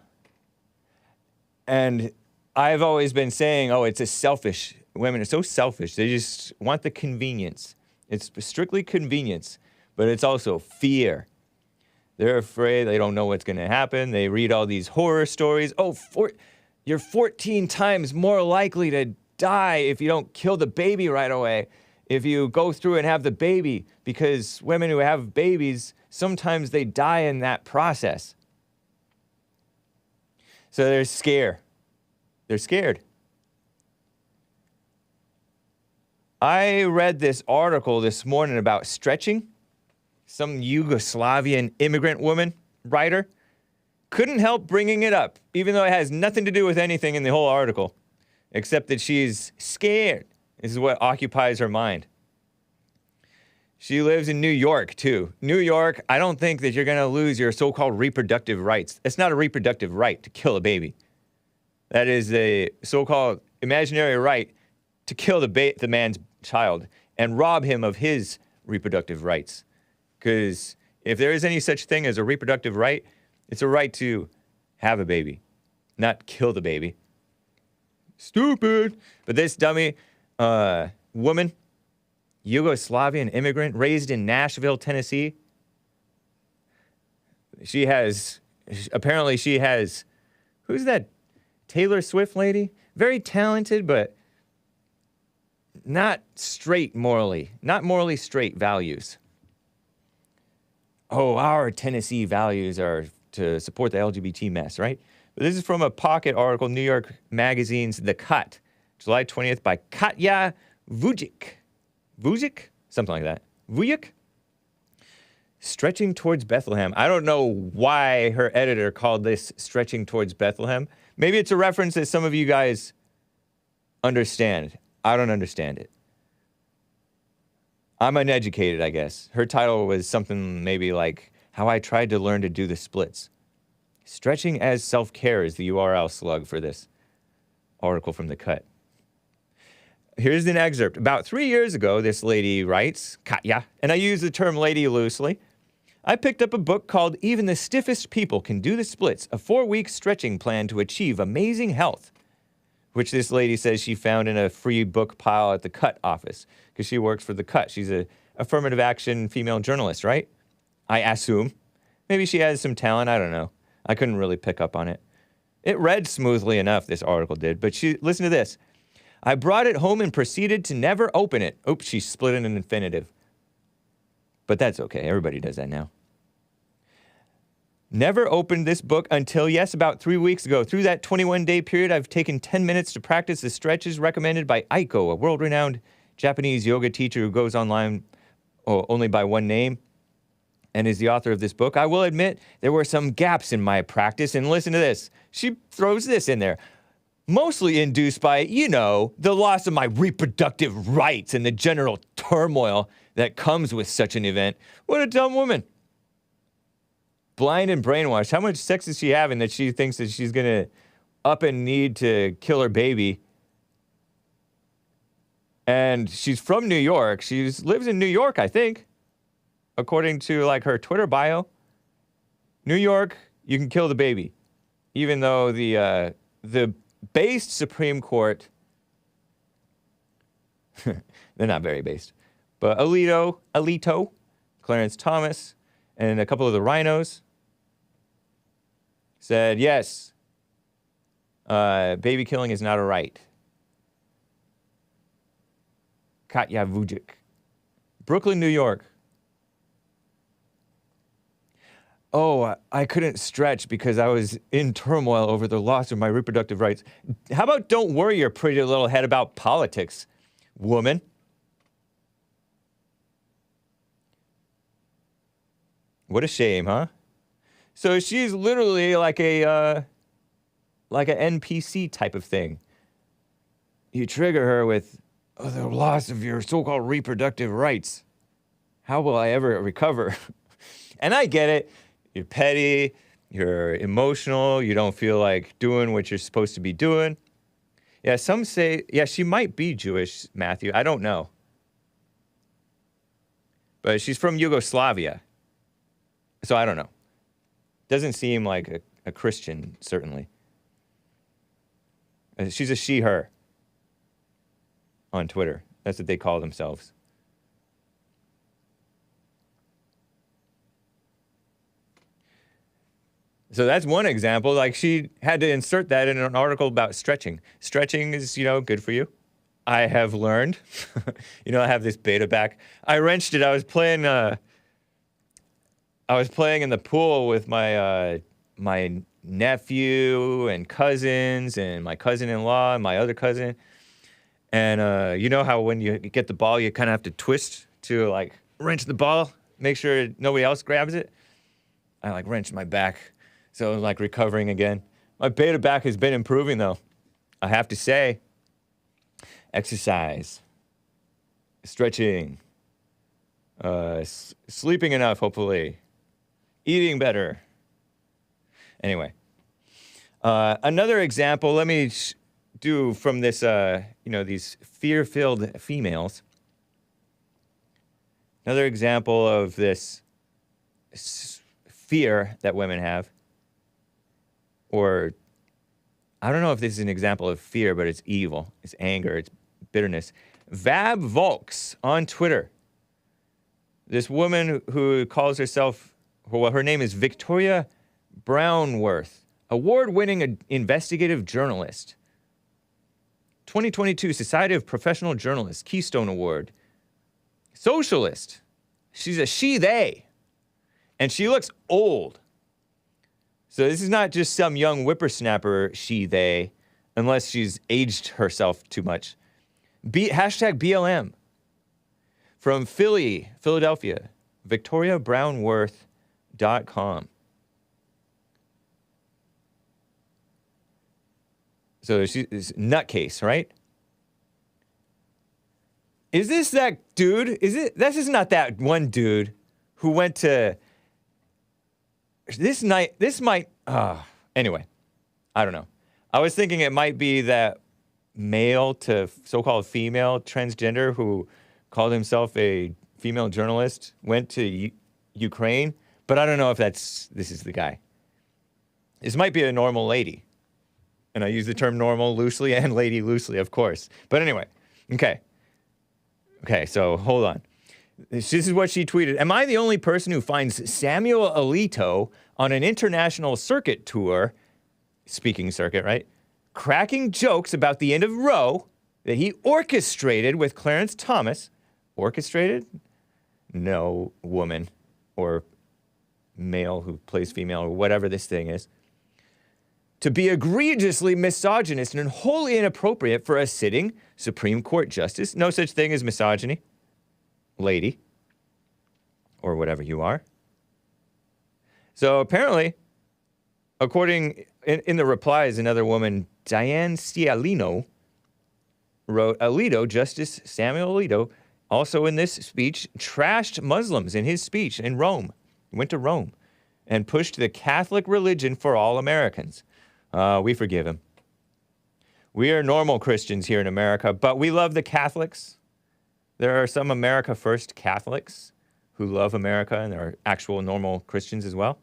And I've always been saying, it's a selfish. Women are so selfish. They just want the convenience. It's strictly convenience, but it's also fear. They're afraid. They don't know what's going to happen. They read all these horror stories. You're 14 times more likely to die if you don't kill the baby right away. If you go through and have the baby, because women who have babies, sometimes they die in that process. So they're scared. They're scared. I read this article this morning about stretching. Some Yugoslavian immigrant woman, writer, couldn't help bringing it up, even though it has nothing to do with anything in the whole article, except that she's scared. This is what occupies her mind. She lives in New York, too. New York, I don't think that you're going to lose your so-called reproductive rights. It's not a reproductive right to kill a baby. That is a so-called imaginary right to kill the man's child and rob him of his reproductive rights. Because if there is any such thing as a reproductive right, it's a right to have a baby, not kill the baby. Stupid. But this dummy woman, Yugoslavian immigrant, raised in Nashville, Tennessee, she has, who's that Taylor Swift lady? Very talented, but not morally straight values. Our Tennessee values are to support the LGBT mess, right? But this is from a pocket article, New York Magazine's The Cut, July 20th, by Katja Vujic? Something like that. Vujic? Stretching Towards Bethlehem. I don't know why her editor called this Stretching Towards Bethlehem. Maybe it's a reference that some of you guys understand. I don't understand it. I'm uneducated, I guess. Her title was something maybe like, How I Tried to Learn to Do the Splits. Stretching as Self-Care is the URL slug for this article from The Cut. Here's an excerpt. About 3 years ago, this lady writes, Katya, and I use the term lady loosely, I picked up a book called Even the Stiffest People Can Do the Splits, a 4-week stretching plan to achieve amazing health, which this lady says she found in a free book pile at the Cut office, because she works for the Cut. She's a affirmative action female journalist, right? I assume. Maybe she has some talent, I don't know. I couldn't really pick up on it. It read smoothly enough, this article did, but listen to this. I brought it home and proceeded to never open it. Oops, she split in an infinitive. But that's okay, everybody does that now. Never opened this book until, yes, about 3 weeks ago. Through that 21-day period, I've taken 10 minutes to practice the stretches recommended by Aiko, a world-renowned Japanese yoga teacher who goes online only by one name and is the author of this book. I will admit there were some gaps in my practice, and listen to this. She throws this in there. Mostly induced by, the loss of my reproductive rights and the general turmoil that comes with such an event. What a dumb woman. Blind and brainwashed. How much sex is she having that she thinks that she's going to up and need to kill her baby? And she's from New York. She lives in New York, I think, according to her Twitter bio. New York, you can kill the baby, even though the based Supreme Court, they're not very based, but Alito, Clarence Thomas, and a couple of the RINOs said, yes, baby killing is not a right. Katja Vujic. Brooklyn, New York. I couldn't stretch because I was in turmoil over the loss of my reproductive rights. How about don't worry your pretty little head about politics, woman? What a shame, huh? So she's literally like an NPC type of thing. You trigger her with the loss of your so-called reproductive rights. How will I ever recover? And I get it. You're petty. You're emotional. You don't feel like doing what you're supposed to be doing. Yeah, some say, yeah, she might be Jewish, Matthew. I don't know. But she's from Yugoslavia. So I don't know. Doesn't seem like a Christian, certainly. She's a she, her on Twitter. That's what they call themselves. So that's one example. Like, she had to insert that in an article about stretching. Stretching is, good for you. I have learned. I have this beta back. I wrenched it. I was playing in the pool with my my nephew and cousins and my cousin-in-law and my other cousin. And you know how when you get the ball, you kind of have to twist to, like, wrench the ball, make sure nobody else grabs it? I, like, wrenched my back. So, like, recovering again. My beta back has been improving, though. I have to say. Exercise. Stretching. Sleeping enough, hopefully. Eating better. Anyway. Another example, let me do from this, these fear-filled females. Another example of this fear that women have. Or, I don't know if this is an example of fear, but it's evil. It's anger. It's bitterness. Vab Volks on Twitter. This woman who calls herself, well, her name is Victoria Brownworth, award-winning investigative journalist. 2022 Society of Professional Journalists, Keystone Award. Socialist. She's a she-they. And she looks old. So this is not just some young whippersnapper she-they, unless she's aged herself too much. Hashtag BLM. From Philadelphia, VictoriaBrownworth.com. So she's nutcase, right? Is this that dude? This is not that one dude who went to anyway, I don't know. I was thinking it might be that male to so-called female transgender who called himself a female journalist, went to Ukraine, but I don't know if this is the guy. This might be a normal lady. And I use the term normal loosely and lady loosely, of course. But anyway, okay, so hold on. This is what she tweeted. Am I the only person who finds Samuel Alito on an international circuit tour, speaking circuit, right, cracking jokes about the end of Roe that he orchestrated with Clarence Thomas? Orchestrated? No, woman or male who plays female or whatever this thing is. To be egregiously misogynist and wholly inappropriate for a sitting Supreme Court justice. No such thing as misogyny. Lady, or whatever you are. So apparently, according in the replies, another woman, Diane Cialino, wrote, Alito, Justice Samuel Alito, also in this speech, trashed Muslims in his speech in Rome. He went to Rome and pushed the Catholic religion for all Americans. We forgive him. We are normal Christians here in America, but we love the Catholics. There are some America First Catholics who love America, and there are actual normal Christians as well.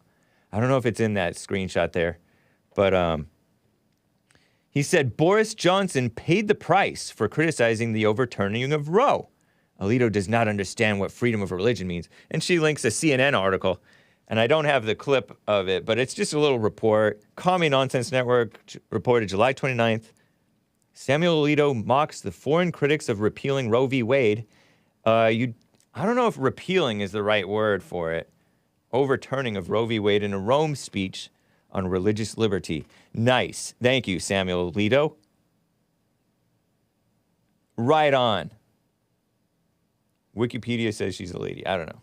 I don't know if it's in that screenshot there, but he said Boris Johnson paid the price for criticizing the overturning of Roe. Alito does not understand what freedom of religion means. And she links a CNN article, and I don't have the clip of it, but it's just a little report. Commie Nonsense Network reported July 29th, Samuel Alito mocks the foreign critics of repealing Roe v. Wade. I don't know if repealing is the right word for it. Overturning of Roe v. Wade in a Rome speech on religious liberty. Nice. Thank you, Samuel Alito. Right on. Wikipedia says she's a lady. I don't know.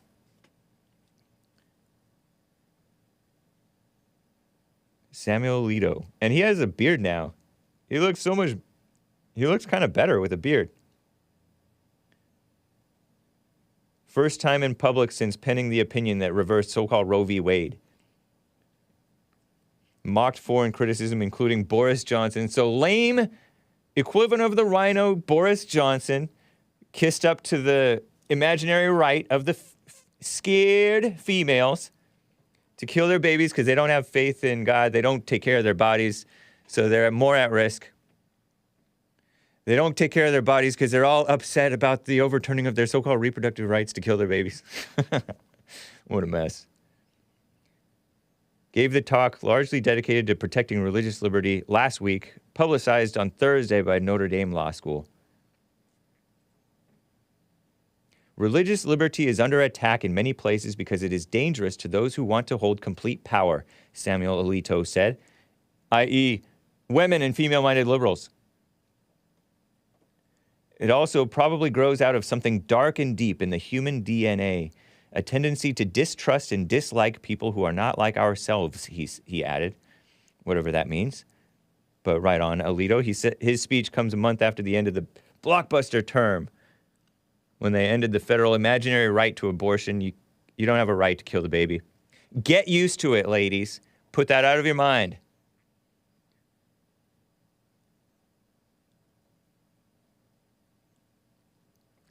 Samuel Alito. And he has a beard now. He looks kind of better with a beard. First time in public since penning the opinion that reversed so-called Roe v. Wade. Mocked foreign criticism, including Boris Johnson. So lame, equivalent of the RINO, Boris Johnson, kissed up to the imaginary right of the scared females to kill their babies because they don't have faith in God. They don't take care of their bodies, so they're more at risk. They don't take care of their bodies because they're all upset about the overturning of their so-called reproductive rights to kill their babies. What a mess. Gave the talk largely dedicated to protecting religious liberty last week, publicized on Thursday by Notre Dame Law School. Religious liberty is under attack in many places because it is dangerous to those who want to hold complete power, Samuel Alito said, i.e., women and female-minded liberals. It also probably grows out of something dark and deep in the human DNA, a tendency to distrust and dislike people who are not like ourselves, he added, whatever that means. But right on, Alito, he said his speech comes a month after the end of the blockbuster term, when they ended the federal imaginary right to abortion. You don't have a right to kill the baby. Get used to it, ladies. Put that out of your mind.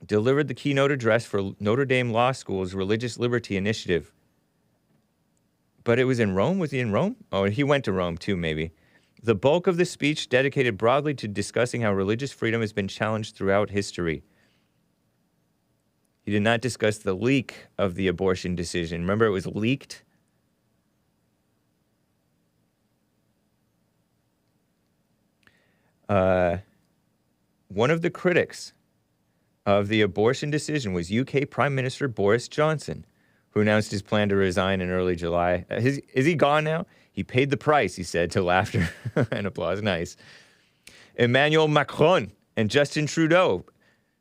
Delivered the keynote address for Notre Dame Law School's Religious Liberty Initiative. But it was in Rome? Was he in Rome? Oh, he went to Rome too, maybe. The bulk of the speech dedicated broadly to discussing how religious freedom has been challenged throughout history. He did not discuss the leak of the abortion decision. Remember, it was leaked? One of the critics of the abortion decision was UK Prime Minister Boris Johnson, who announced his plan to resign in early July. Is he gone now? He paid the price, he said, to laughter and applause. Nice. Emmanuel Macron and Justin Trudeau.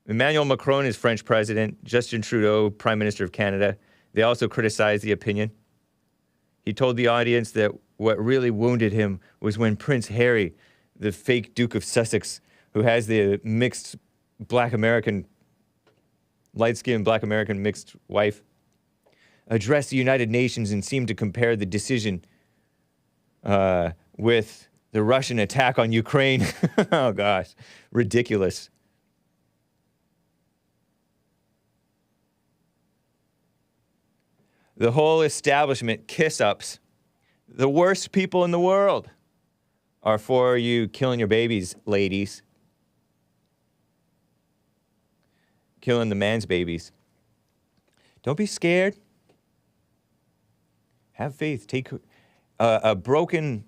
Emmanuel Macron is French president. Justin Trudeau, Prime Minister of Canada. They also criticized the opinion. He told the audience that what really wounded him was when Prince Harry, the fake Duke of Sussex, who has the mixed black American, light-skinned black American mixed wife, addressed the United Nations and seemed to compare the decision with the Russian attack on Ukraine. Oh, gosh. Ridiculous. The whole establishment kiss-ups. The worst people in the world are for you killing your babies, ladies. Killing the man's babies. Don't be scared. Have faith. Take a broken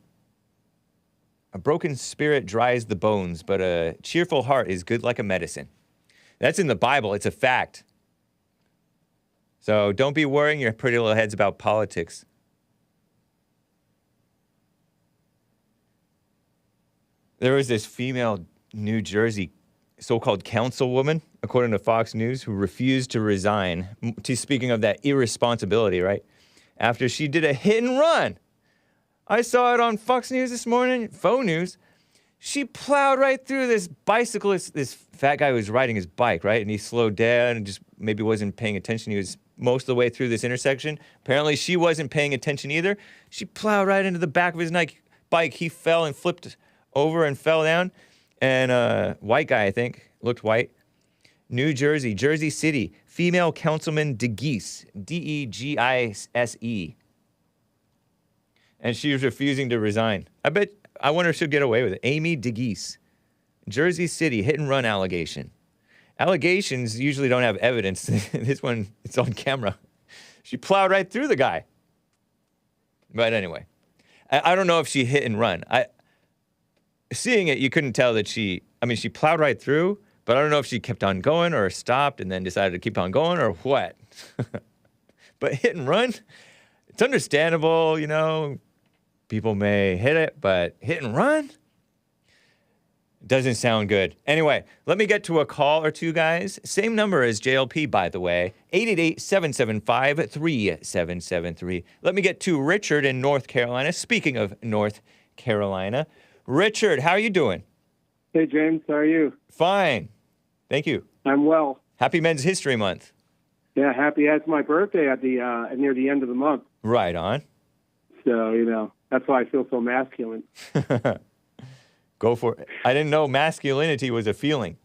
spirit dries the bones, but a cheerful heart is good like a medicine. That's in the Bible. It's a fact. So don't be worrying your pretty little heads about politics. There was this female New Jersey so-called councilwoman, according to Fox News, who refused to resign. Speaking of that irresponsibility, right? After she did a hit and run. I saw it on Fox News this morning, Faux News. She plowed right through this bicyclist, this fat guy who was riding his bike, right? And he slowed down and just maybe wasn't paying attention. He was most of the way through this intersection. Apparently she wasn't paying attention either. She plowed right into the back of his bike. He fell and flipped over and fell down. And white guy, I think, looked white. New Jersey, Jersey City, female councilman DeGise, D-E-G-I-S-E. And she was refusing to resign. I wonder if she'll get away with it. Amy DeGise, Jersey City, hit and run allegation. Allegations usually don't have evidence. This one, it's on camera. She plowed right through the guy. But anyway, I don't know if she hit and run. Seeing it, you couldn't tell that she plowed right through, but I don't know if she kept on going or stopped and then decided to keep on going or what. But hit and run, it's understandable, you know. People may hit it, but hit and run doesn't sound good. Anyway, let me get to a call or two, guys. Same number as JLP, by the way, 888-775-3773. Let me get to Richard in North Carolina. Speaking of North Carolina, Richard, how are you doing? Hey, James. How are you? Fine. Thank you. I'm well. Happy Men's History Month. Yeah, happy. It's my birthday at the near the end of the month. Right on. So, that's why I feel so masculine. Go for it. I didn't know masculinity was a feeling.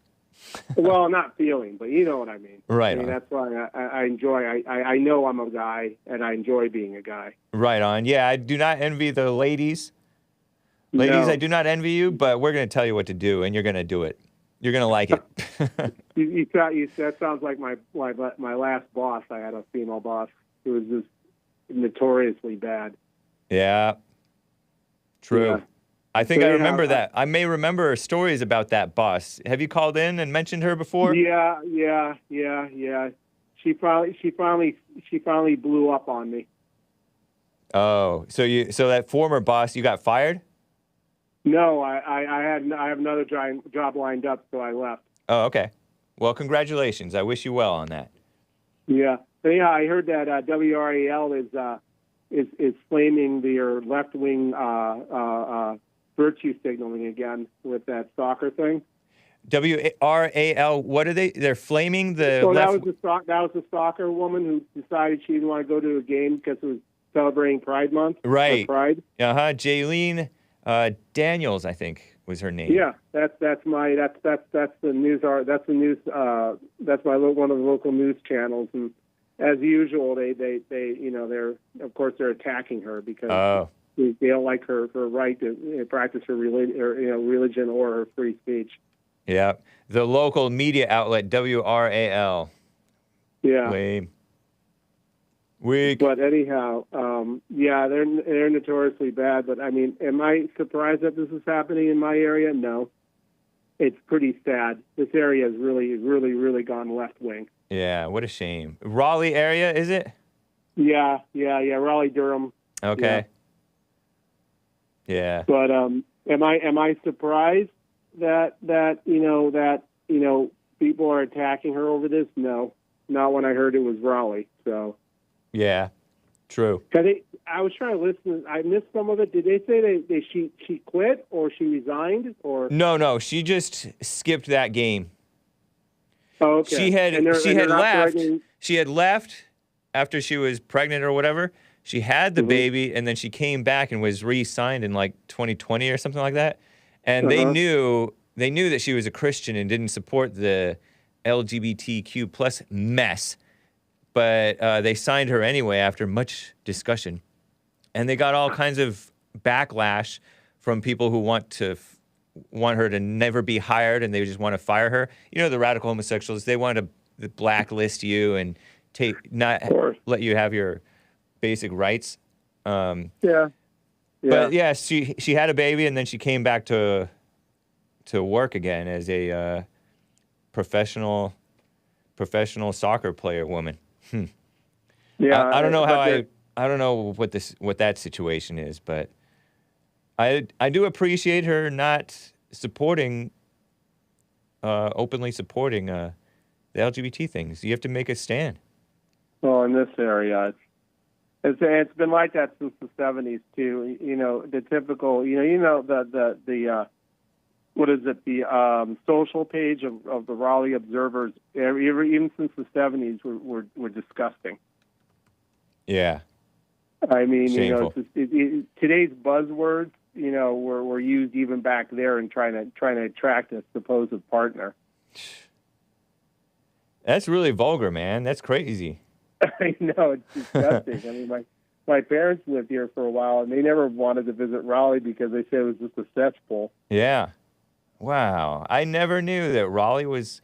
Well, not feeling, but you know what I mean. Right I mean, on. that's why I enjoy, I know I'm a guy, and I enjoy being a guy. Right on. Yeah, I do not envy the ladies. Ladies, No. I do not envy you, but we're going to tell you what to do, and you're going to do it. You're going to like it. That sounds like my last boss. I had a female boss who was just notoriously bad. Yeah. True. Yeah. I think So I anyhow, remember that. I may remember stories about that boss. Have you called in and mentioned her before? Yeah. She finally blew up on me. Oh, so that former boss, you got fired? No, I have another job lined up, so I left. Oh, okay. Well, congratulations. I wish you well on that. Yeah. But yeah, I heard that WRAL is flaming their left wing virtue signaling again with that soccer thing. WRAL, what are they? They're flaming the So left. that was the soccer woman who decided she didn't want to go to a game because it was celebrating Pride Month. Right. Pride. Jaelene Daniels, I think, was her name. Yeah, that's the news. That's one of the local news channels, and as usual, they're attacking her because they don't like her right to practice her religion or her free speech. Yeah, the local media outlet WRAL. Yeah. Lame. Weak. But anyhow, they're notoriously bad. But I mean, am I surprised that this is happening in my area? No. It's pretty sad. This area has really, really, really gone left wing. Yeah, what a shame. Raleigh area, is it? Yeah. Raleigh, Durham. Okay. Yeah. But am I surprised that people are attacking her over this? No, not when I heard it was Raleigh. So. Yeah. True. I was trying to listen. I missed some of it. Did they say she quit or she resigned or? No. She just skipped that game. Oh, okay. She had left. threatening- She had left after she was pregnant or whatever. She had the baby, and then she came back and was re-signed in like 2020 or something like that. And they knew that she was a Christian and didn't support the LGBTQ plus mess. But they signed her anyway after much discussion. And they got all kinds of backlash from people who want her to never be hired, and they just want to fire her. You know, the radical homosexuals, they want to blacklist you and not let you have your basic rights. Yeah. But yeah, she had a baby, and then she came back to work again as a professional soccer player woman. Yeah. I don't know I don't know what that situation is, but I do appreciate her not openly supporting the LGBT things. You have to make a stand. Well, in this area, it's been like that since the 70s too. You know, the typical. The what is it? The social page of the Raleigh Observers, even since the 70s, were disgusting. Yeah. I mean, Shameful. Today's buzzwords, were used even back there in trying to attract a supposed partner. That's really vulgar, man. That's crazy. I know, it's disgusting. I mean, my parents lived here for a while, and they never wanted to visit Raleigh because they said it was just a cesspool. Yeah. Wow. I never knew that Raleigh was,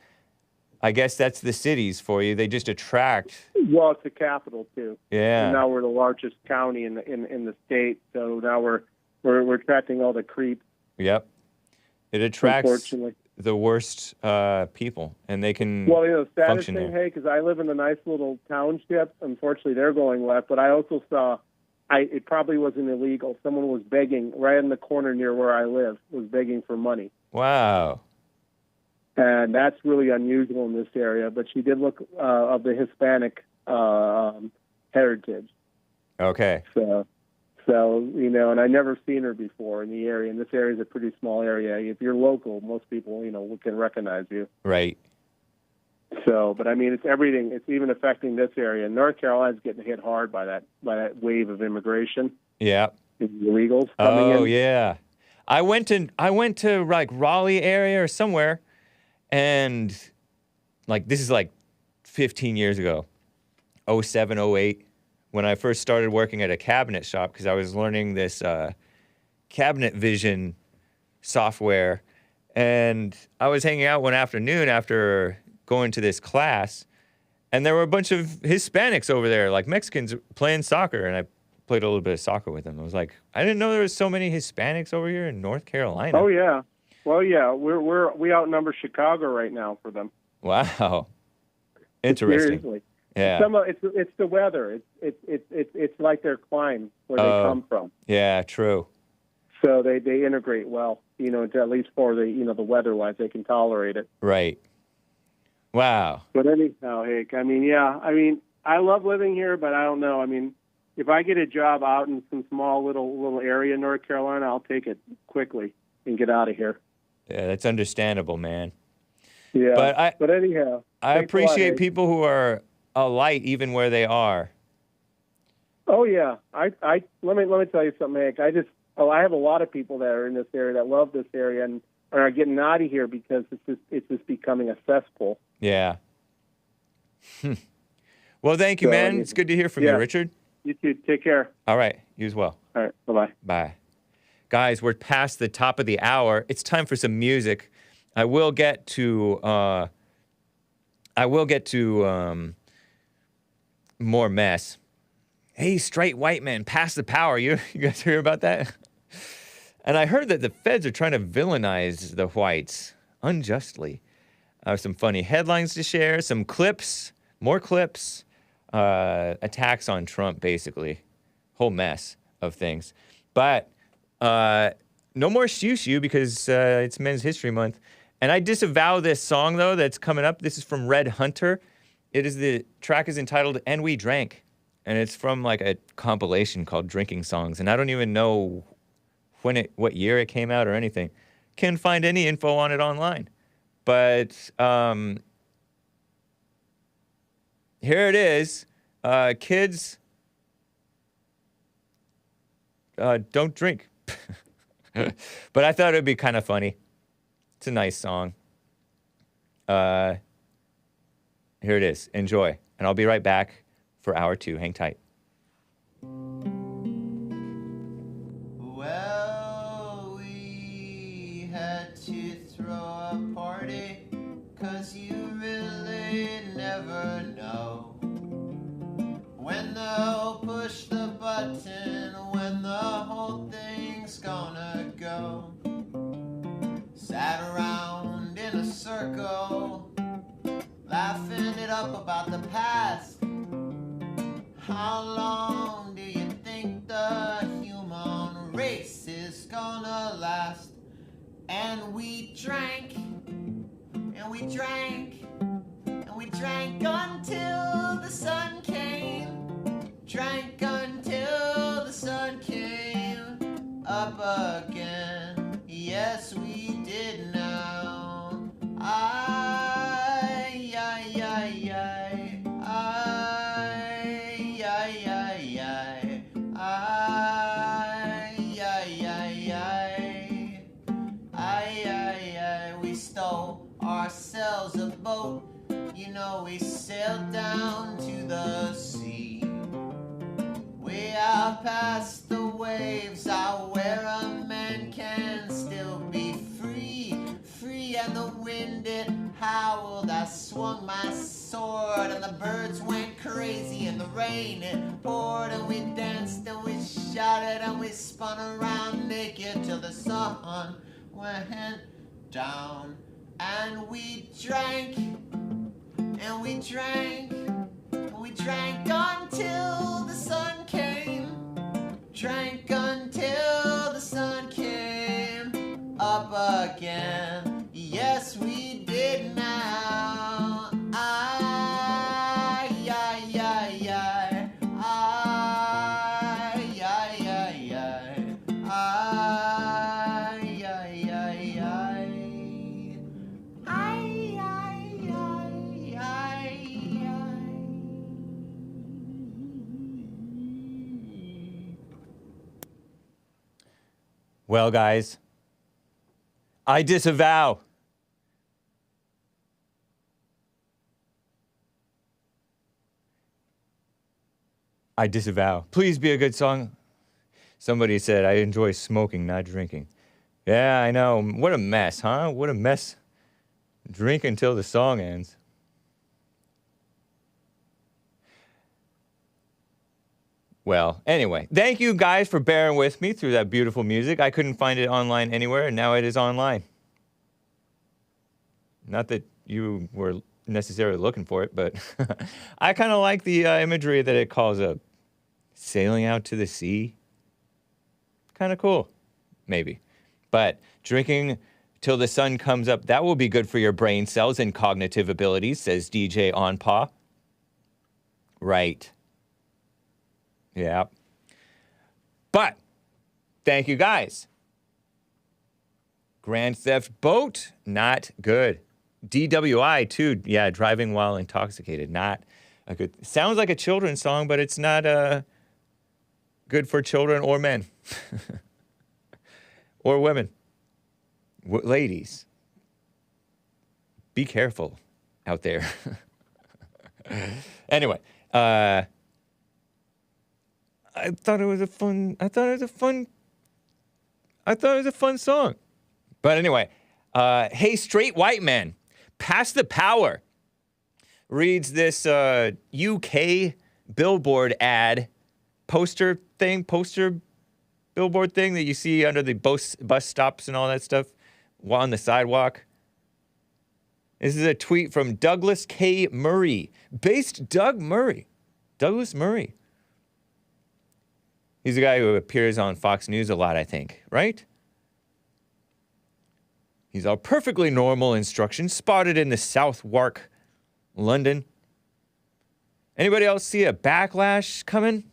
I guess that's the cities for you. They just attract. Well, it's the capital too. Yeah. And now we're the largest county in the state, so now we're attracting all the creeps. Yep. It attracts Unfortunately. the worst people, and they can Well, the saddest function thing, there. hey, because I live in a nice little township. Unfortunately, they're going left, but I also saw, it probably wasn't illegal. Someone was begging right in the corner near where I live, was begging for money. Wow. And that's really unusual in this area, but she did look of the Hispanic heritage. Okay. So, and I never seen her before in the area. And this area is a pretty small area. If you're local, most people, can recognize you. Right. So, but I mean, it's everything. It's even affecting this area. North Carolina's getting hit hard by that wave of immigration. Yeah. The illegals coming in. Oh yeah. I went to like Raleigh area or somewhere, and like this is like 15 years ago, 07, 08, when I first started working at a cabinet shop because I was learning this cabinet vision software, and I was hanging out one afternoon after going to this class, and there were a bunch of Hispanics over there, like Mexicans playing soccer, and I played a little bit of soccer with them. I was like, I didn't know there was so many Hispanics over here in North Carolina. Oh yeah. Well, yeah, we outnumber Chicago right now for them. Wow. Interesting. Seriously. Yeah. It's the weather. It's like their climb where they come from. Yeah, true. So they integrate well, at least for the weather-wise, they can tolerate it. Right. Wow. But anyhow, Hake, I love living here, but I don't know. I mean, if I get a job out in some small little area in North Carolina, I'll take it quickly and get out of here. Yeah, that's understandable, man. Yeah. But anyhow, I appreciate people who are a light even where they are. Oh yeah. Let me tell you something, Hake. I have a lot of people that are in this area that love this area and are getting out of here because it's just becoming a cesspool. Yeah. Well, thank you, man. It's good to hear from you, Richard. You too. Take care. All right. You as well. All right. Bye-bye. Bye. Guys, we're past the top of the hour. It's time for some music. I will get to more mess. Hey, straight white man, pass the power. You guys hear about that? And I heard that the feds are trying to villainize the whites unjustly. Some funny headlines to share, some clips, more clips, attacks on Trump, basically. Whole mess of things. But no more shoo-shoo because it's Men's History Month. And I disavow this song, though, that's coming up. This is from Red Hunter. The track is entitled And We Drank. And it's from like a compilation called Drinking Songs. And I don't even know what year it came out or anything. Can't find any info on it online. But here it is. Kids, don't drink. But I thought it would be kind of funny. It's a nice song. Here it is. Enjoy. And I'll be right back for hour 2. Hang tight. Well, we had to throw a party, 'cause you really never know when they'll push the button, when the whole thing's gonna go. Sat around in a circle, laughing it up about the past. How long do you think the human race is gonna last? And we drank, and we drank, and we drank until the sun came. Drank until the sun came up again. Yes, we did now. We stole ourselves a boat, we sailed down to the sea. Way out past the waves, out where a man can still be free. Free, and the wind it howled. I swung my sword, and the birds went crazy, and the rain it poured, and we danced, and we shouted, and we spun around naked till the sun went down. And we drank, and we drank, and we drank until the sun came. Drank until the sun came up again. Yes, we did now. Well, guys, I disavow. I disavow. Please be a good song. Somebody said, I enjoy smoking, not drinking. Yeah, I know. What a mess, huh? What a mess. Drink until the song ends. Well, anyway, thank you guys for bearing with me through that beautiful music. I couldn't find it online anywhere, and now it is online. Not that you were necessarily looking for it, but I kind of like the imagery that it calls up. Sailing out to the sea. Kind of cool, maybe. But drinking till the sun comes up, that will be good for your brain cells and cognitive abilities, says DJ Onpaw. Right. Yeah. But, thank you guys. Grand Theft Boat, not good. DWI, too. Yeah, driving while intoxicated, not a good. Sounds like a children's song, but it's not good for children or men. Or women. Ladies. Be careful out there. Anyway, I thought it was a fun song. But anyway, hey, straight white man, pass the power. Reads this UK billboard ad, poster billboard thing that you see under the bus stops and all that stuff on the sidewalk. This is a tweet from Douglas K. Murray, based Douglas Murray. He's a guy who appears on Fox News a lot, I think, right? He's all perfectly normal instruction, spotted in the Southwark, London. Anybody else see a backlash coming?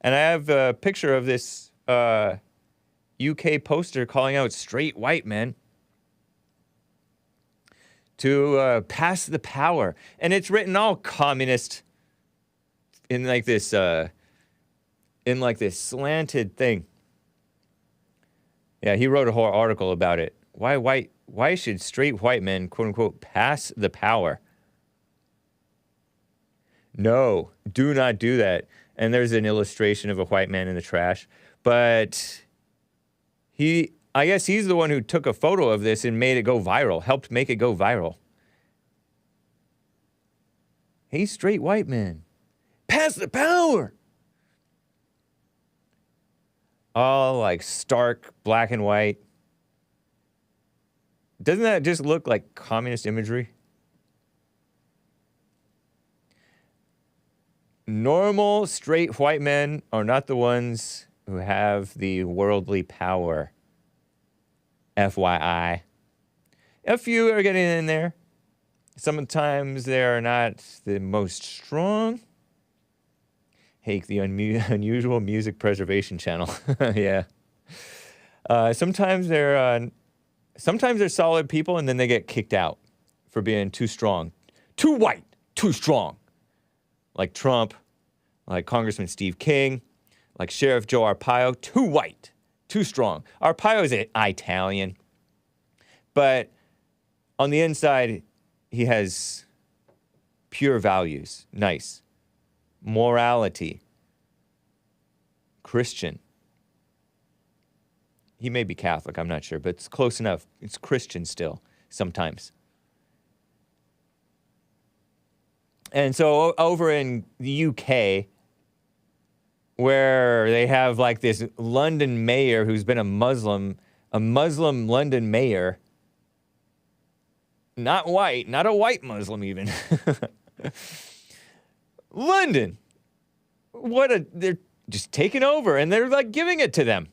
And I have a picture of this UK poster calling out straight white men to pass the power. And it's written all communist in like this slanted thing. Yeah, he wrote a whole article about it. Why should straight white men, quote unquote, pass the power? No, do not do that. And there's an illustration of a white man in the trash. But I guess he's the one who took a photo of this and made it go viral, helped make it go viral. Hey, straight white man, pass the power. All like stark black and white. Doesn't that just look like communist imagery? Normal straight white men are not the ones who have the worldly power. FYI. A few are getting in there. Sometimes they are not the most strong. Hake, the unusual music preservation channel. Yeah. Sometimes they're solid people, and then they get kicked out for being too strong, too white, too strong. Like Trump, like Congressman Steve King, like Sheriff Joe Arpaio, too white, too strong. Arpaio is Italian, but on the inside, he has pure values, nice, morality, Christian. He may be Catholic, I'm not sure, but it's close enough. It's Christian still, sometimes. And so over in the UK, where they have like this London mayor who's been a Muslim London mayor, not white, not a white Muslim even. London, they're just taking over and they're like giving it to them.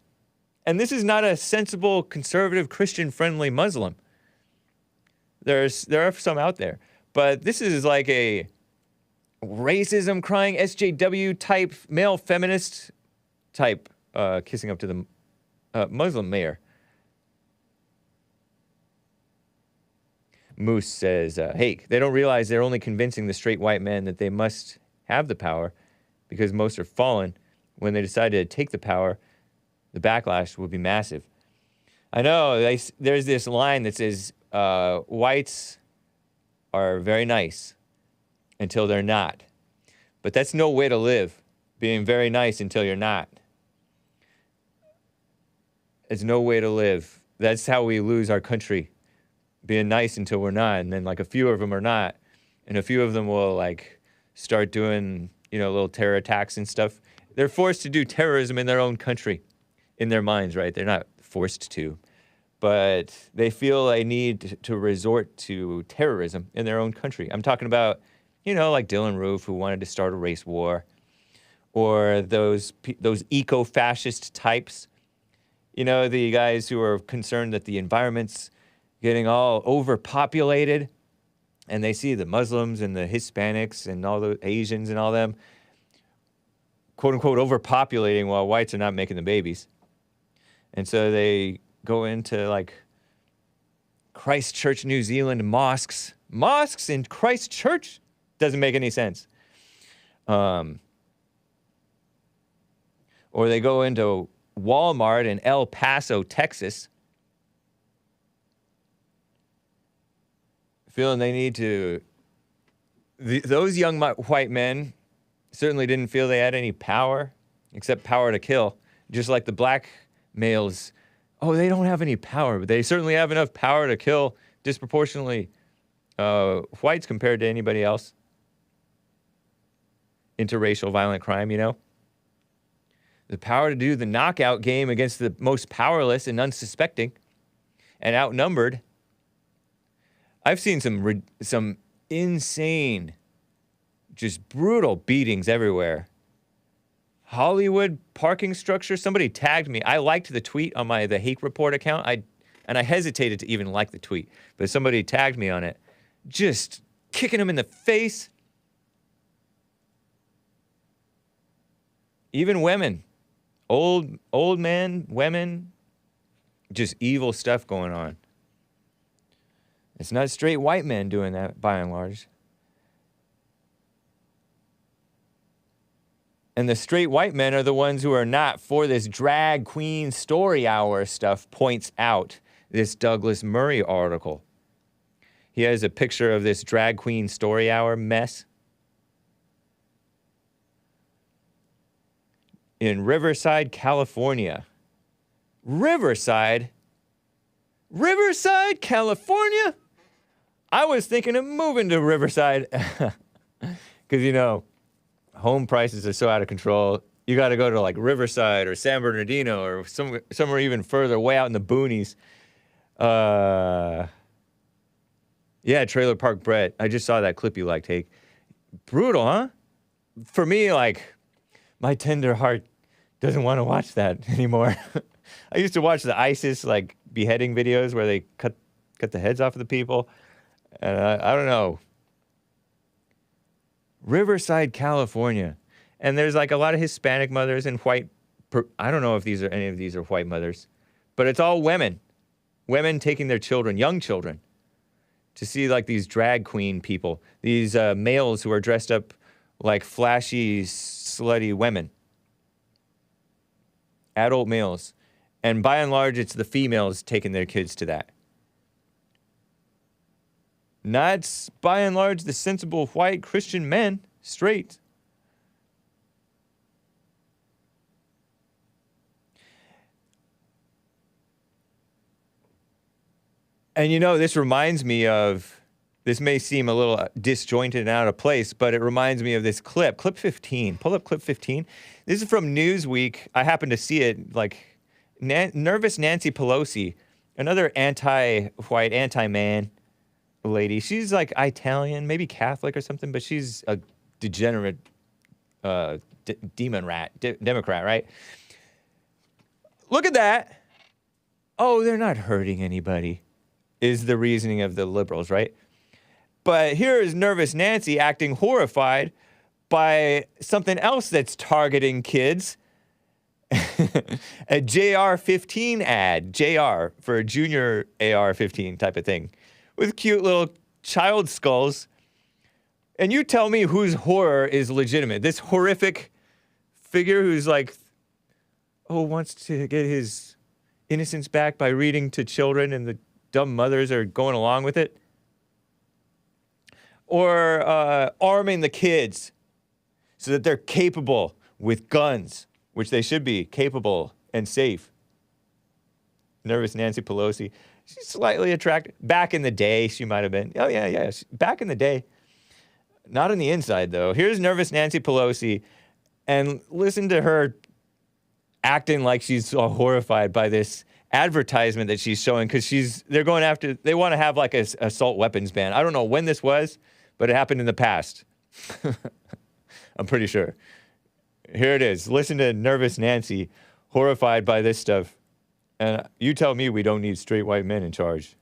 And this is not a sensible, conservative, Christian-friendly Muslim. There are some out there, but this is like a racism crying SJW type male feminist type kissing up to the Muslim mayor. Moose says, hey, they don't realize they're only convincing the straight white men that they must have the power because most are fallen. When they decided to take the power, the backlash will be massive. I know there's this line that says whites are very nice until they're not. But that's no way to live, being very nice until you're not. It's no way to live. That's how we lose our country, being nice until we're not. And then like a few of them are not. And a few of them will like start doing, little terror attacks and stuff. They're forced to do terrorism in their own country, in their minds, right? They're not forced to. But they feel they need to resort to terrorism in their own country. I'm talking about, like Dylan Roof, who wanted to start a race war, or those eco-fascist types, the guys who are concerned that the environment's getting all overpopulated, and they see the Muslims and the Hispanics and all the Asians and all them, quote-unquote, overpopulating while whites are not making the babies. And so they go into, like, Christchurch, New Zealand mosques. Mosques in Christchurch? Doesn't make any sense. Or they go into Walmart in El Paso, Texas, feeling they need to... those young white men certainly didn't feel they had any power, except power to kill. Just like the black males, they don't have any power, but they certainly have enough power to kill disproportionately whites compared to anybody else. Interracial violent crime, The power to do the knockout game against the most powerless and unsuspecting and outnumbered. I've seen some insane, just brutal beatings everywhere. Hollywood parking structure. Somebody tagged me. I liked the tweet on the Hake Report account. I hesitated to even like the tweet, but somebody tagged me on it. Just kicking them in the face. Even women, old men, women, just evil stuff going on. It's not straight white men doing that, by and large. And the straight white men are the ones who are not for this drag queen story hour stuff, points out this Douglas Murray article. He has a picture of this drag queen story hour mess in Riverside, California. Riverside? Riverside, California? I was thinking of moving to Riverside because, home prices are so out of control. You got to go to like Riverside or San Bernardino or somewhere even further, way out in the boonies. Yeah, Trailer Park Brett. I just saw that clip you liked, Hake. Brutal, huh? For me, like, my tender heart doesn't want to watch that anymore. I used to watch the ISIS, like, beheading videos where they cut the heads off of the people. And I don't know. Riverside, California. And there's, like, a lot of Hispanic mothers and white... I don't know if any of these are white mothers. But it's all women. Women taking their children, young children, to see, like, these drag queen people. These males who are dressed up like flashy, slutty women. Adult males. And by and large, it's the females taking their kids to that. Not, by and large, the sensible white Christian men, straight. And this reminds me of, this may seem a little disjointed and out of place, but it reminds me of this clip, clip 15. Pull up clip 15. This is from Newsweek. I happened to see it, like, nervous Nancy Pelosi, another anti-white, anti-man lady. She's like Italian, maybe Catholic or something, but she's a degenerate Democrat, right? Look at that. Oh, they're not hurting anybody, is the reasoning of the liberals, right? But here is nervous Nancy acting horrified by something else that's targeting kids. A JR-15 ad, JR for a junior AR-15 type of thing, with cute little child skulls. And you tell me whose horror is legitimate. This horrific figure who's like wants to get his innocence back by reading to children and the dumb mothers are going along with it. Or arming the kids so that they're capable with guns, which they should be capable and safe. Nervous Nancy Pelosi. She's slightly attractive. Back in the day, she might have been. Oh, yeah. Back in the day. Not on the inside, though. Here's Nervous Nancy Pelosi, and listen to her acting like she's horrified by this advertisement that she's showing, because they want to have like a assault weapons ban. I don't know when this was, but it happened in the past. I'm pretty sure. Here it is. Listen to Nervous Nancy, horrified by this stuff. And you tell me we don't need straight white men in charge.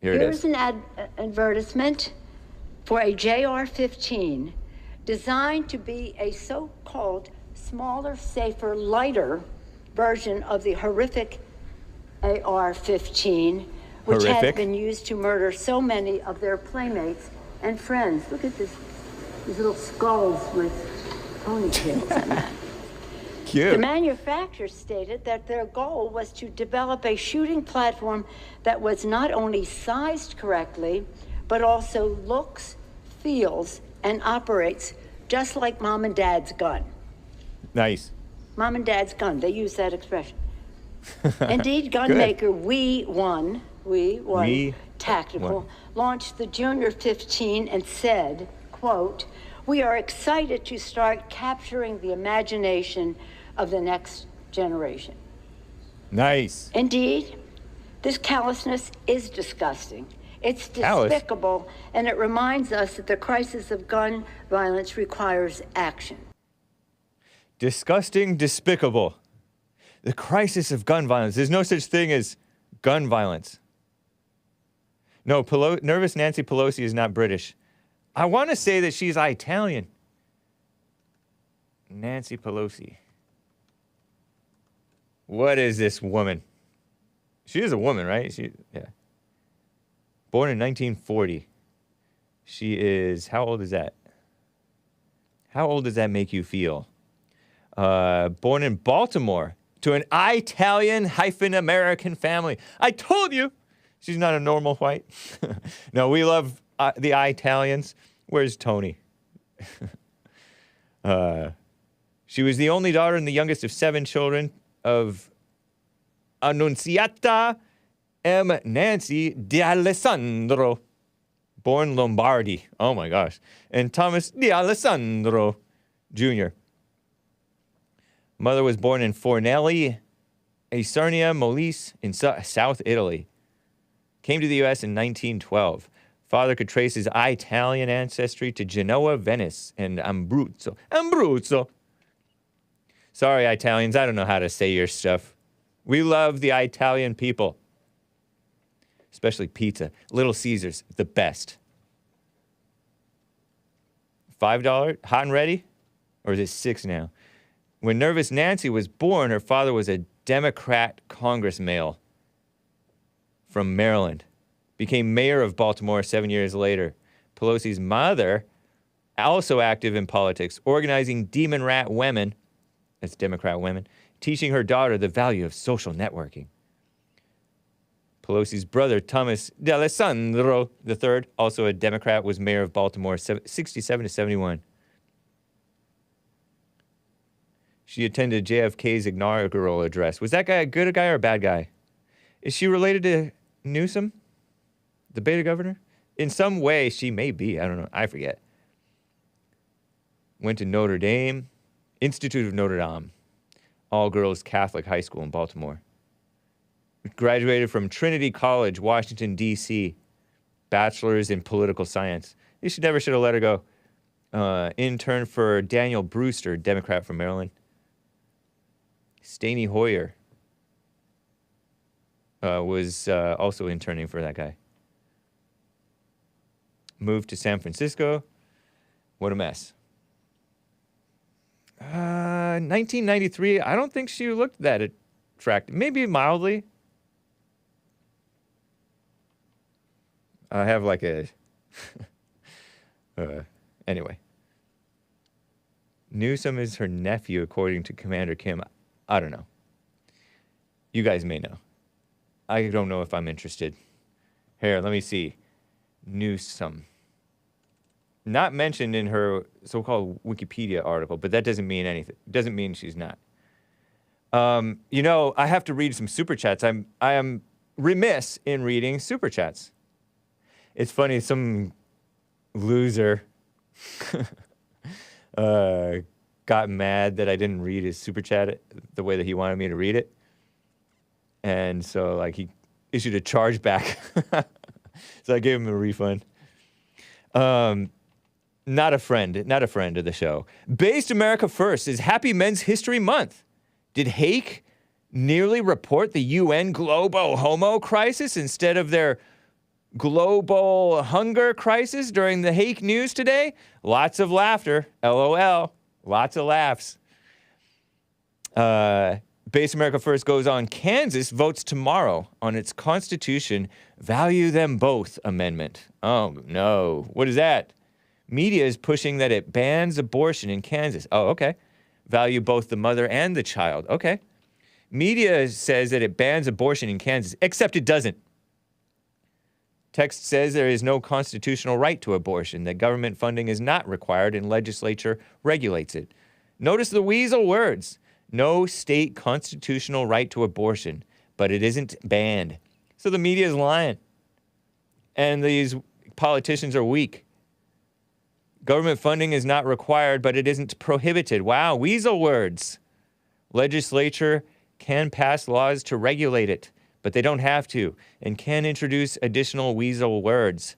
Here's an advertisement for a JR-15 designed to be a so-called smaller, safer, lighter version of the horrific AR-15, which has been used to murder so many of their playmates and friends. Look at these little skulls with ponytails and that. Cute. The manufacturer stated that their goal was to develop a shooting platform that was not only sized correctly, but also looks, feels, and operates just like mom and dad's gun. Nice. Mom and dad's gun, they use that expression. Indeed, gun maker We One Tactical launched the Junior 15 and said, quote, "We are excited to start capturing the imagination of the next generation." Nice. Indeed, this callousness is disgusting. It's despicable, and it reminds us that the crisis of gun violence requires action. Disgusting, despicable. The crisis of gun violence. There's no such thing as gun violence. No, Nervous Nancy Pelosi is not British. I want to say that she's Italian. Nancy Pelosi. What is this woman? She is a woman, right? Yeah. Born in 1940. She is, how old is that? How old does that make you feel? Born in Baltimore to an Italian-American family. I told you she's not a normal white. No, we love the Italians. Where's Tony? She was the only daughter and the youngest of 7 children of Annunziata M. Nancy D'Alessandro, born Lombardi. Oh my gosh. And Thomas D'Alessandro Jr. Mother was born in Fornelli, Isernia, Molise, in South Italy. Came to the U.S. in 1912. Father could trace his Italian ancestry to Genoa, Venice, and Abruzzo. Sorry, Italians, I don't know how to say your stuff. We love the Italian people. Especially pizza. Little Caesars, the best. $5, hot and ready? Or is it $6 now? When Nervous Nancy was born, her father was a Democrat congressman from Maryland. Became mayor of Baltimore 7 years later. Pelosi's mother, also active in politics, organizing Demon Rat Women, that's Democrat women, teaching her daughter the value of social networking. Pelosi's brother, Thomas D'Alessandro III, also a Democrat, was mayor of Baltimore 67 to 71. She attended JFK's inaugural address. Was that guy a good guy or a bad guy? Is she related to Newsom, the beta governor? In some way, she may be. I don't know. I forget. Went to Notre Dame, Institute of Notre Dame, all-girls Catholic high school in Baltimore. Graduated from Trinity College, Washington, D.C., bachelor's in political science. You should never have let her go. Intern for Daniel Brewster, Democrat from Maryland. Steny Hoyer was also interning for that guy. Moved to San Francisco. What a mess. 1993, I don't think she looked that attractive. Maybe mildly. I have like a... anyway. Newsom is her nephew, according to Commander Kim. I don't know. You guys may know. I don't know if I'm interested. Here, let me see. Newsom. Not mentioned in her so-called Wikipedia article, but that doesn't mean anything. Doesn't mean she's not. You know, I have to read some super chats. I am remiss in reading super chats. It's funny, some loser got mad that I didn't read his super chat the way that he wanted me to read it. And so, like, he issued a chargeback. So I gave him a refund. Not a friend of the show. Based America First is Happy Men's History Month. Did Hake nearly report the UN global homo crisis instead of their global hunger crisis during the Hake news today? Lots of laughter. LOL. Lots of laughs. Base America First goes on. Kansas votes tomorrow on its Constitution Value Them Both Amendment. Oh, no. What is that? Media is pushing that it bans abortion in Kansas. Oh, okay. Value both the mother and the child. Okay. Media says that it bans abortion in Kansas, except it doesn't. Text says there is no constitutional right to abortion, that government funding is not required and legislature regulates it. Notice the weasel words. No state constitutional right to abortion, but it isn't banned. So the media is lying. And these politicians are weak. Government funding is not required, but it isn't prohibited. Wow, weasel words. Legislature can pass laws to regulate it, but they don't have to, and can introduce additional weasel words.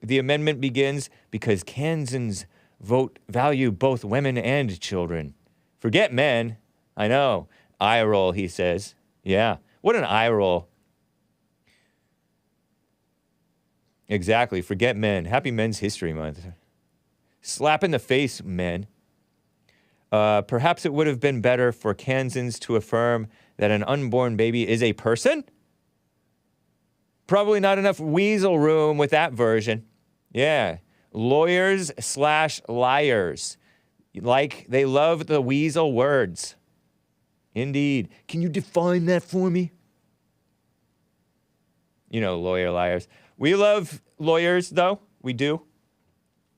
The amendment begins because Kansans value both women and children. Forget men. I know. Eye roll, he says. Yeah. What an eye roll. Exactly. Forget men. Happy Men's History Month. Slap in the face, men. Perhaps it would have been better for Kansans to affirm that an unborn baby is a person. Probably not enough weasel room with that version. Yeah. Lawyers/liars. Like, they love the weasel words. Indeed. Can you define that for me? You know, lawyer liars. We love lawyers, though. We do.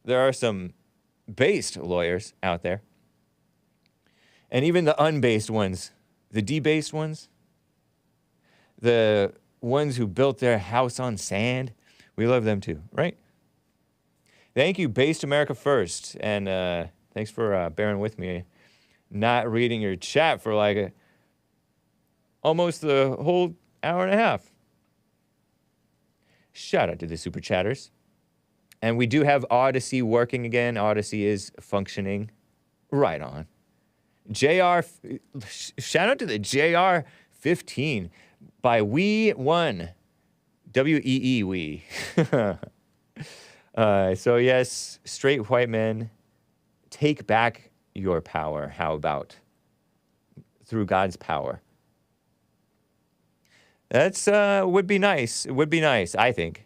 There are some based lawyers out there. And even the unbased ones, the debased ones, the ones who built their house on sand, we love them too, right? Thank you, Based America First. And thanks for bearing with me. Not reading your chat for like almost the whole hour and a half. Shout out to the super chatters. And we do have Odyssey working again. Odyssey is functioning right on. Shout out to the JR15 by We One. W-E-E, we. So yes, straight white men, take back your power. How about? Through God's power. That's, would be nice. It would be nice, I think.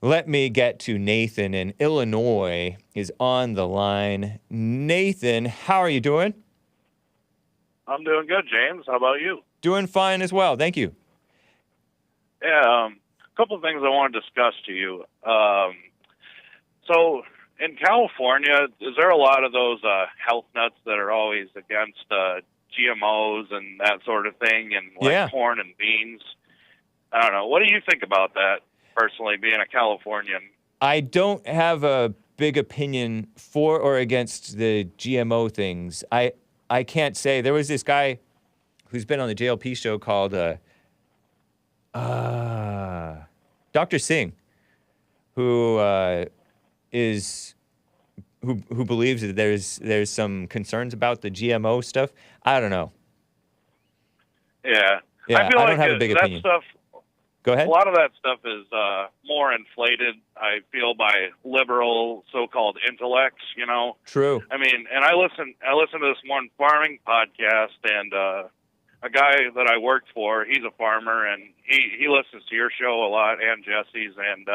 Let me get to Nathan in Illinois is on the line. Nathan, how are you doing? I'm doing good, James. How about you? Doing fine as well. Thank you. Yeah, a couple of things I want to discuss to you. So in California, is there a lot of those health nuts that are always against GMOs and that sort of thing, and like corn and beans? I don't know. What do you think about that, personally, being a Californian? I don't have a big opinion for or against the GMO things. I can't say. There was this guy who's been on the JLP show called Dr. Singh, who believes that there's some concerns about the GMO stuff. I don't know. Yeah. Yeah, I feel I like don't have a big opinion. Stuff, Go ahead. A lot of that stuff is more inflated, I feel, by liberal so-called intellects, you know. True. I mean, and I listen to this one farming podcast, and a guy that I worked for, he's a farmer, and he listens to your show a lot and Jesse's, and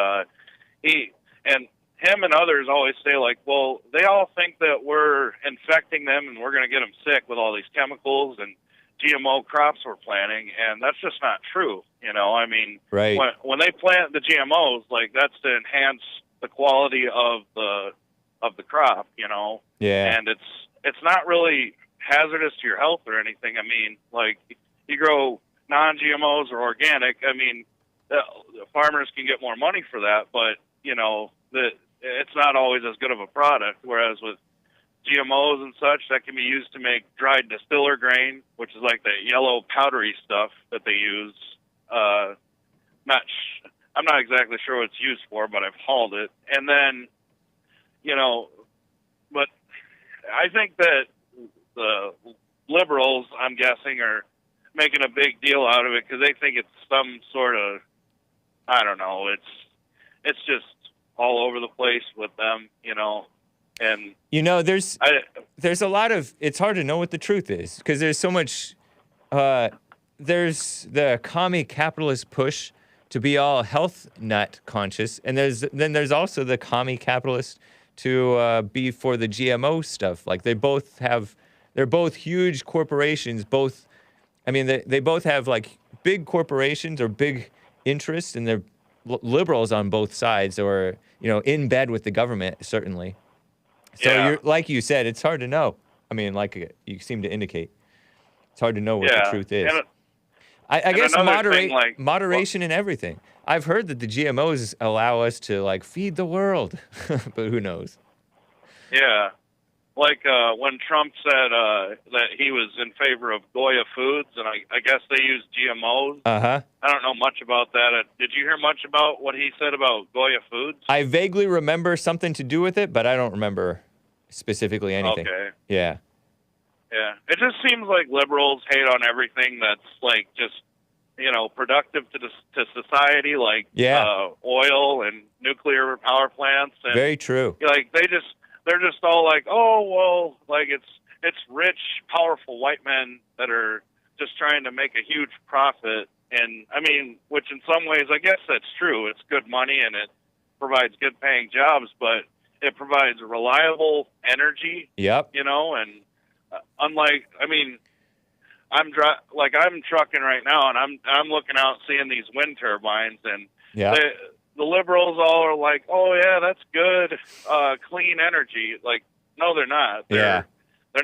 him and others always say, like, well, they all think that we're infecting them and we're going to get them sick with all these chemicals and GMO crops we're planting, and that's just not true. You know, I mean, right. when they plant the GMOs, like, that's to enhance the quality of the crop, you know. Yeah. And it's not really hazardous to your health or anything. I mean, like, you grow non-GMOs or organic, I mean, the farmers can get more money for that, but, you know, it's not always as good of a product, whereas with GMOs and such, that can be used to make dried distiller grain, which is like the yellow powdery stuff that they use. I'm not exactly sure what it's used for, but I've hauled it. And then, you know, but I think that the liberals, I'm guessing, are making a big deal out of it because they think it's some sort of, I don't know, it's just all over the place with them, you know. And you know, there's a lot of, it's hard to know what the truth is because there's so much, there's the commie capitalist push to be all health nut conscious, and there's also the commie capitalist to be for the GMO stuff. Like they're both huge corporations, they both have like big corporations or big interests, and they're liberals on both sides, or, you know, in bed with the government, certainly. So you're, like you said, it's hard to know. I mean, like you seem to indicate, it's hard to know what the truth is. I guess moderation in everything. I've heard that the GMOs allow us to like feed the world, but who knows? Yeah. Like when Trump said that he was in favor of Goya foods, and I guess they use GMOs. Uh-huh. I don't know much about that. Did you hear much about what he said about Goya foods? I vaguely remember something to do with it, but I don't remember specifically anything. Okay. Yeah. Yeah. It just seems like liberals hate on everything that's like just, you know, productive to society, like oil and nuclear power plants. And, very true. Like they're just all like, oh, well, like it's rich, powerful white men that are just trying to make a huge profit. And I mean, which in some ways, I guess that's true. It's good money and it provides good paying jobs, but it provides reliable energy. Yep. You know, and unlike, I mean, I'm trucking right now, and I'm looking out seeing these wind turbines, and the liberals all are like, oh yeah, that's good, clean energy. Like, no, they're not. They're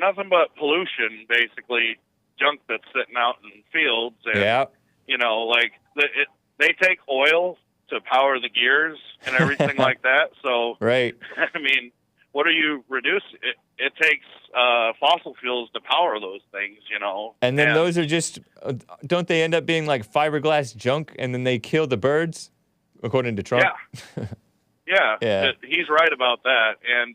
nothing but pollution, basically, junk that's sitting out in fields. And, you know, like they take oil to power the gears and everything like that. So, I mean, what are you reducing? It takes fossil fuels to power those things, you know. And then those are just, don't they end up being like fiberglass junk, and then they kill the birds, according to Trump? Yeah. He's right about that. And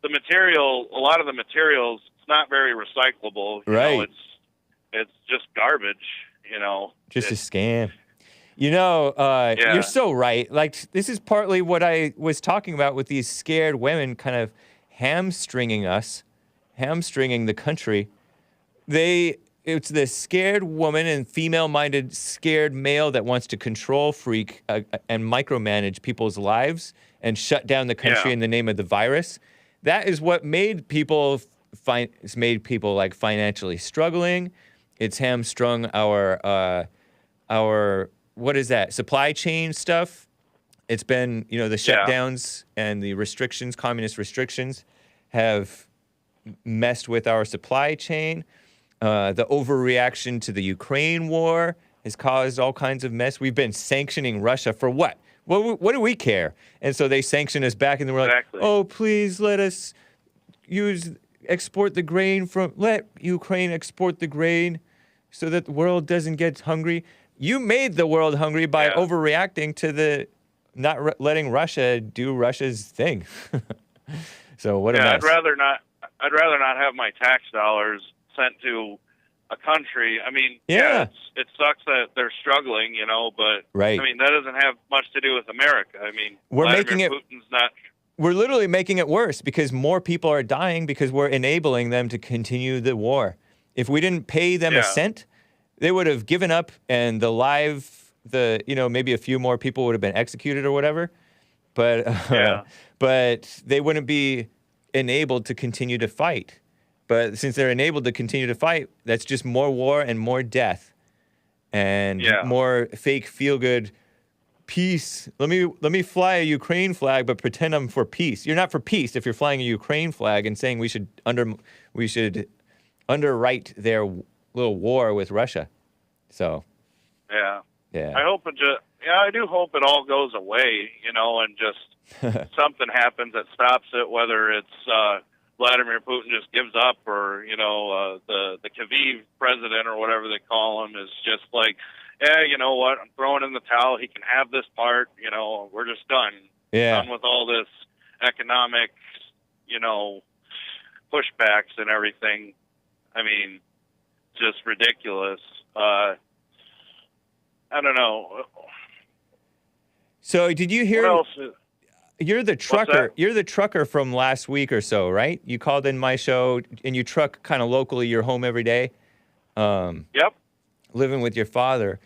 the material, a lot of the materials, it's not very recyclable. You know, it's just garbage, you know. Just a scam. You know, you're so right. Like, this is partly what I was talking about with these scared women kind of hamstringing the country. It's the scared woman and female-minded scared male that wants to control freak and micromanage people's lives and shut down the country in the name of the virus. That is what made people like financially struggling. It's hamstrung our what is that? Supply chain stuff. It's been, you know, the shutdowns and the restrictions, communist restrictions, have messed with our supply chain. The overreaction to the Ukraine war has caused all kinds of mess. We've been sanctioning Russia for what? What do we care? And so they sanction us back, and we're like, oh, please let us export the grain let Ukraine export the grain so that the world doesn't get hungry. You made the world hungry by overreacting to not letting Russia do Russia's thing. So what a mess. I'd rather not have my tax dollars sent to a country. I mean, it sucks that they're struggling, you know, but I mean, that doesn't have much to do with America. I mean, we're literally making it worse because more people are dying because we're enabling them to continue the war. If we didn't pay them a cent, they would have given up, and maybe a few more people would have been executed or whatever. but Yeah. but they wouldn't be enabled to continue to fight. But since they're enabled to continue to fight, that's just more war and more death and more fake feel-good peace. Let me fly a Ukraine flag, but pretend I'm for peace. You're not for peace if you're flying a Ukraine flag and saying we should underwrite their little war with Russia. So. Yeah. Yeah. I do hope it all goes away, and just something happens that stops it, whether it's Vladimir Putin just gives up or, the Kyiv president or whatever they call him is just like, you know what, I'm throwing in the towel. He can have this part, we're just done. Yeah. Done with all this economic, pushbacks and everything. I mean, just ridiculous. I don't know. So did you hear? What else? You're the trucker. You're the trucker from last week or so, right? You called in my show and you truck kind of locally. You're home every day. Yep. Living with your father.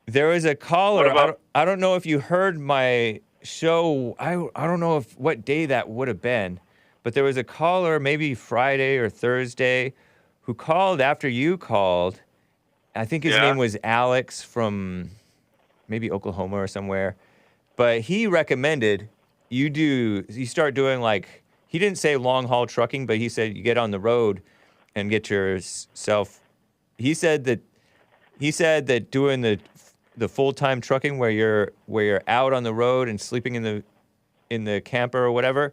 There was a caller. I don't know if you heard my show. I don't know what day that would have been, but there was a caller, maybe Friday or Thursday, who called after you called. I think his name was Alex from maybe Oklahoma or somewhere. But he recommended you start doing he didn't say long haul trucking, but he said you get on the road and get yourself. He said that doing the full-time trucking where you're out on the road and sleeping in the camper or whatever.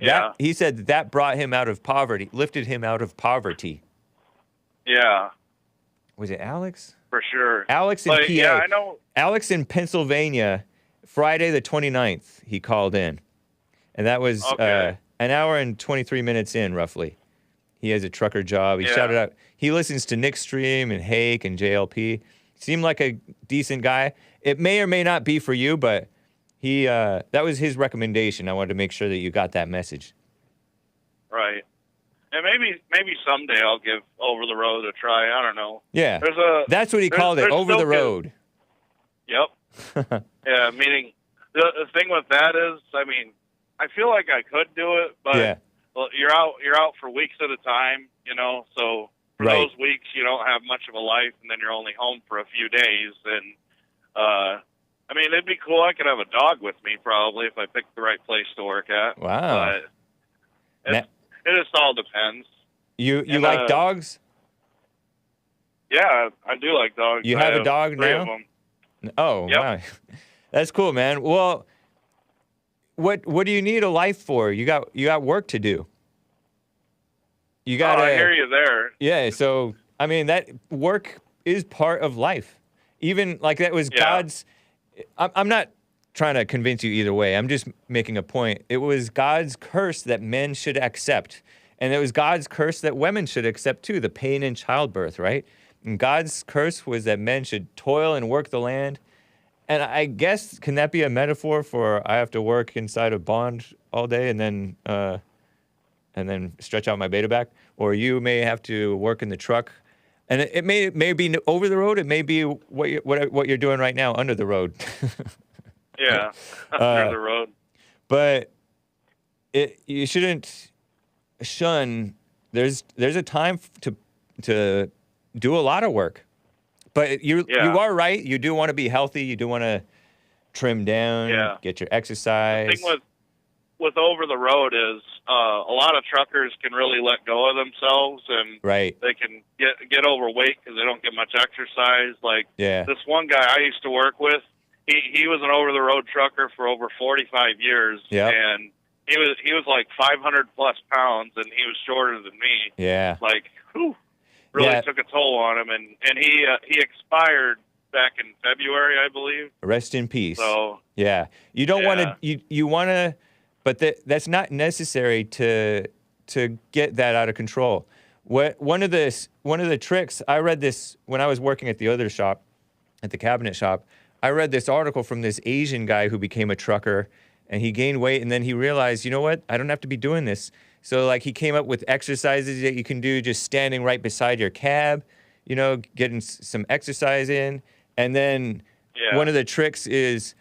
Yeah. He said that brought him out of poverty, lifted him out of poverty. Yeah. Was it Alex? For sure. Alex in PA. Yeah, I know. Alex in Pennsylvania, Friday the 29th, he called in. And that was an hour and 23 minutes in, roughly. He has a trucker job. He shouted out. He listens to Nick Stream and Hake and JLP. Seemed like a decent guy. It may or may not be for you, but that was his recommendation. I wanted to make sure that you got that message. Right. And maybe someday I'll give Over the Road a try. I don't know. Yeah. That's what he called it, Over the Road. Yep. Yeah, meaning the thing with that is, I mean, I feel like I could do it, but you're out for weeks at a time, so for those weeks you don't have much of a life, and then you're only home for a few days. And I mean, it'd be cool. I could have a dog with me probably if I picked the right place to work at. Wow. But it just all depends. You like dogs? Yeah, I do like dogs. You have a dog three now? of them. Oh, wow. That's cool, man. Well, what do you need a life for? You got work to do. You got. I hear you there. Yeah. So I mean, that work is part of life. Even that was God's. I'm not trying to convince you either way. I'm just making a point. It was God's curse that men should accept, and it was God's curse that women should accept too. The pain in childbirth, right? And God's curse was that men should toil and work the land. And I guess, can that be a metaphor for I have to work inside a bond all day and then stretch out my beta back? Or you may have to work in the truck. And it may be over the road. It may be what you're doing right now, under the road. Yeah, under the road. But you shouldn't shun. There's a time to do a lot of work. But you are right. You do want to be healthy. You do want to trim down, get your exercise. The thing with over the road is a lot of truckers can really let go of themselves, and they can get overweight because they don't get much exercise. This one guy I used to work with, he was an over the road trucker for over 45 years, and he was like 500 plus pounds, and he was shorter than me. Yeah, really took a toll on him, and he expired back in February, I believe. Rest in peace. So you don't want to. You want to, but that's not necessary to get that out of control. One of the tricks I read this when I was working at the other shop, at the cabinet shop. I read this article from this Asian guy who became a trucker, and he gained weight, and then he realized, you know what? I don't have to be doing this. So he came up with exercises that you can do just standing right beside your cab, getting some exercise in. And then one of the tricks is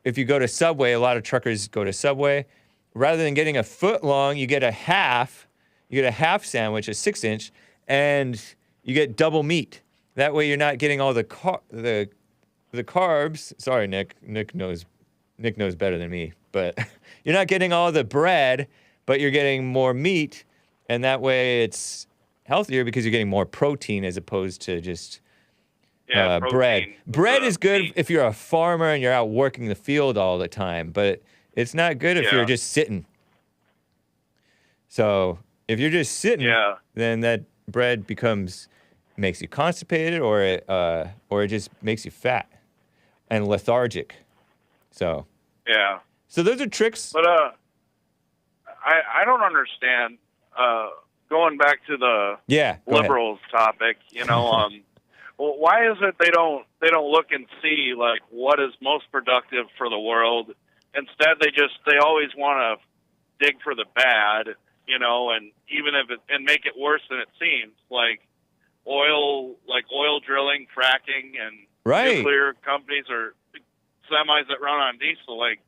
if you go to Subway, a lot of truckers go to Subway. Rather than getting a foot long, you get a half. You get a half sandwich, a 6-inch, and you get double meat. That way, you're not getting all the carbs. Sorry, Nick. Nick knows better than me, but you're not getting all the bread, but you're getting more meat, and that way it's healthier because you're getting more protein as opposed to just bread. Bread is good meat. If you're a farmer and you're out working the field all the time, but it's not good if you're just sitting. So if you're just sitting, then that bread makes you constipated, or it just makes you fat and lethargic. So so those are tricks. But I don't understand. Going back to the liberals topic, why is it they don't look and see like what is most productive for the world? Instead, they always want to dig for the bad, and even if and make it worse than it seems, like oil drilling, fracking, and nuclear companies or semis that run on diesel. Like,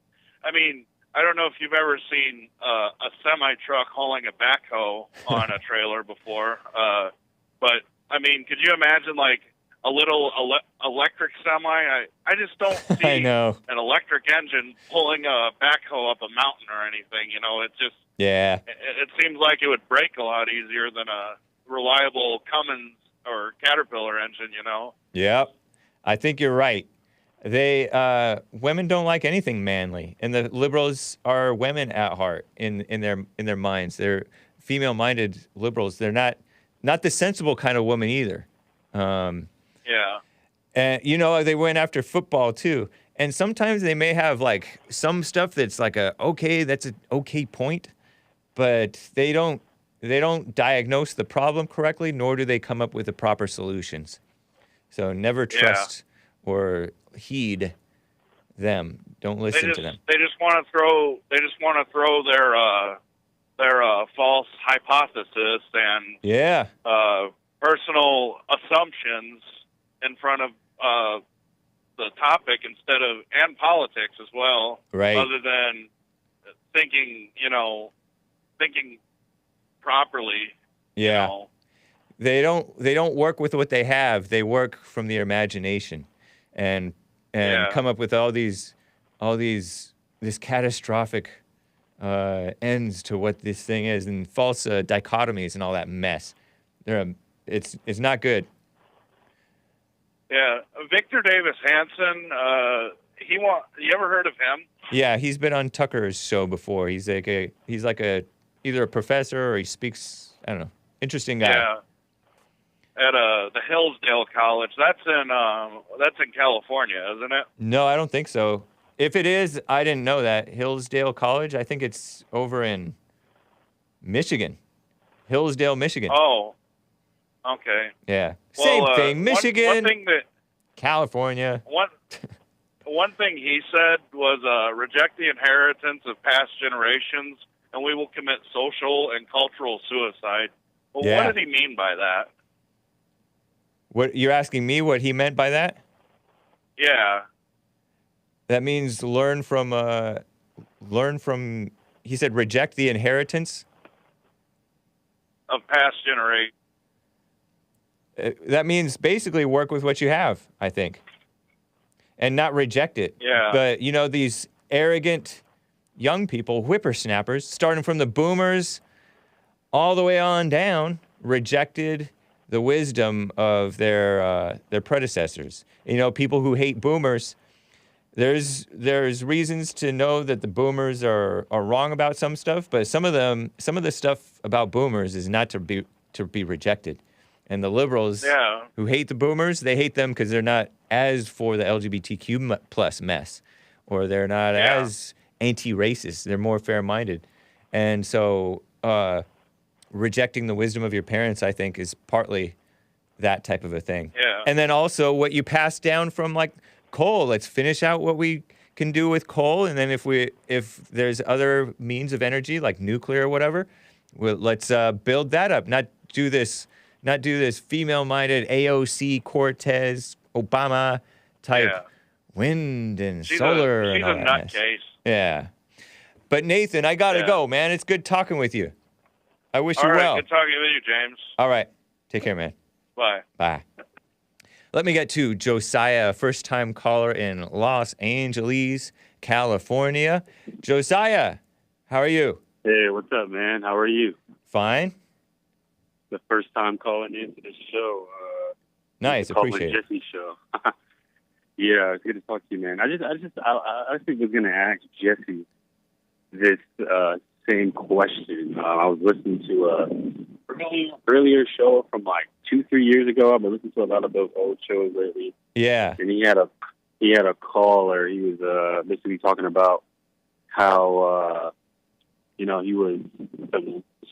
I mean, I don't know if you've ever seen a semi truck hauling a backhoe on a trailer before, but I mean, could you imagine like a little electric semi? I just don't see an electric engine pulling a backhoe up a mountain or anything. It just it seems like it would break a lot easier than a reliable Cummins or Caterpillar engine. Yep, I think you're right. Women don't like anything manly, and the liberals are women at heart in their minds. They're female-minded liberals. They're not the sensible kind of woman either. And they went after football too. And sometimes they may have like some stuff that's like that's an okay point, but they don't diagnose the problem correctly, nor do they come up with the proper solutions. So never trust or heed them. Don't listen to them. They just want to throw their false hypothesis and personal assumptions in front of the topic and politics as well. Right. Other than thinking properly. Yeah. They don't work with what they have. They work from their imagination, and come up with all these this catastrophic ends to what this thing is, and false dichotomies and all that mess. It's not good. Yeah, Victor Davis Hanson. You ever heard of him? Yeah, he's been on Tucker's show before. He's like either a professor or he speaks. I don't know. Interesting guy. Yeah. At the Hillsdale College. That's in California, isn't it? No, I don't think so. If it is, I didn't know that. Hillsdale College, I think it's over in Michigan. Hillsdale, Michigan. Oh, okay. Yeah. Same thing. Michigan, one thing California. One thing he said was reject the inheritance of past generations, and we will commit social and cultural suicide. Well, what did he mean by that? What you're asking me what he meant by that? Yeah. That means learn from. He said reject the inheritance of past generations. That means basically work with what you have, I think, and not reject it. Yeah. But these arrogant young people, whippersnappers, starting from the boomers all the way on down, rejected the wisdom of their predecessors. People who hate boomers, there's reasons to know that the boomers are wrong about some stuff, but some of the stuff about boomers is not to be rejected. And the liberals who hate the boomers, they hate them because they're not as for the LGBTQ plus mess, or they're not as anti-racist. They're more fair-minded. And so rejecting the wisdom of your parents, I think, is partly that type of a thing. Yeah. And then also what you pass down from like coal. Let's finish out what we can do with coal, and then if there's other means of energy like nuclear or whatever, let's build that up. Not do this female-minded AOC, Cortez, Obama type wind and She's solar. She's and all a that mess. nutcase. Yeah. But Nathan, I gotta Yeah. go, man. It's good talking with you. I wish All you right, well. good talking with you, James. All right. Take care, man. Bye. Bye. Let me get to Josiah, first-time caller in Los Angeles, California. Josiah, how are you? Hey, what's up, man? How are you? Fine. The first time calling into the show. Nice, appreciate it. Jesse's show. Yeah, it's good to talk to you, man. I think was gonna ask Jesse this same question. I was listening to earlier show from like 2-3 years ago. I've been listening to a lot of those old shows lately. Yeah. And he had a caller. He was basically talking about how he was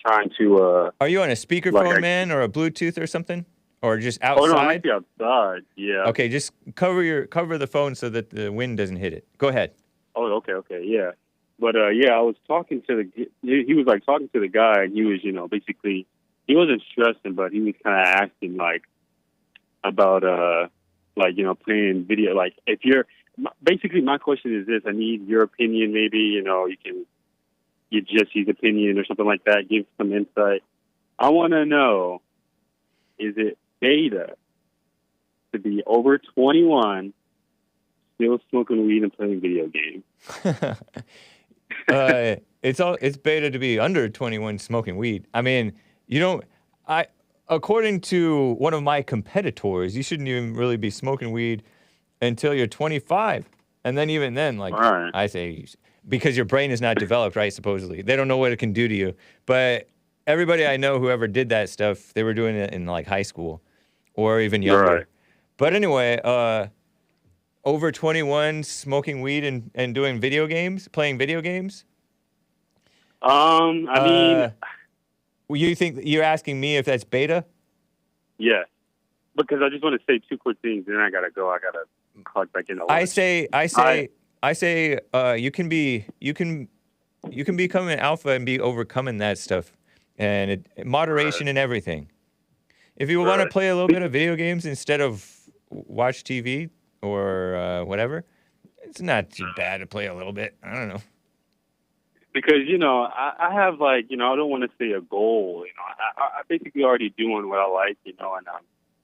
trying to. Are you on a speakerphone, man, or a Bluetooth or something, or just outside? Oh no, I'm actually outside. Yeah. Okay, just cover the phone so that the wind doesn't hit it. Go ahead. Oh, okay, yeah. But I was talking to he was like talking to the guy, and he was, basically, he wasn't stressing, but he was kind of asking like about playing video. Like if you're basically, my question is this: I need your opinion. Maybe you can get Jesse's opinion or something like that. Give some insight. I want to know: is it beta to be over 21, still smoking weed and playing video games? It's beta to be under 21 smoking weed. I mean, according to one of my competitors, you shouldn't even really be smoking weed until you're 25. And then even then, like, right. I say, because your brain is not developed, right, supposedly. They don't know what it can do to you. But everybody I know who ever did that stuff, they were doing it in, like, high school or even younger. Right. But anyway, over 21 smoking weed and doing video games, playing video games? You think you're asking me if that's beta? Yeah, because I just want to say 2 quick things, and then I gotta go. I gotta clock back in. I say, you can become an alpha and be overcoming that stuff, and moderation and everything. If you want to play a little bit of video games instead of watch TV or whatever, it's not too bad to play a little bit. I don't know. Because, I have, like, I don't want to say a goal. I basically already doing what I like, and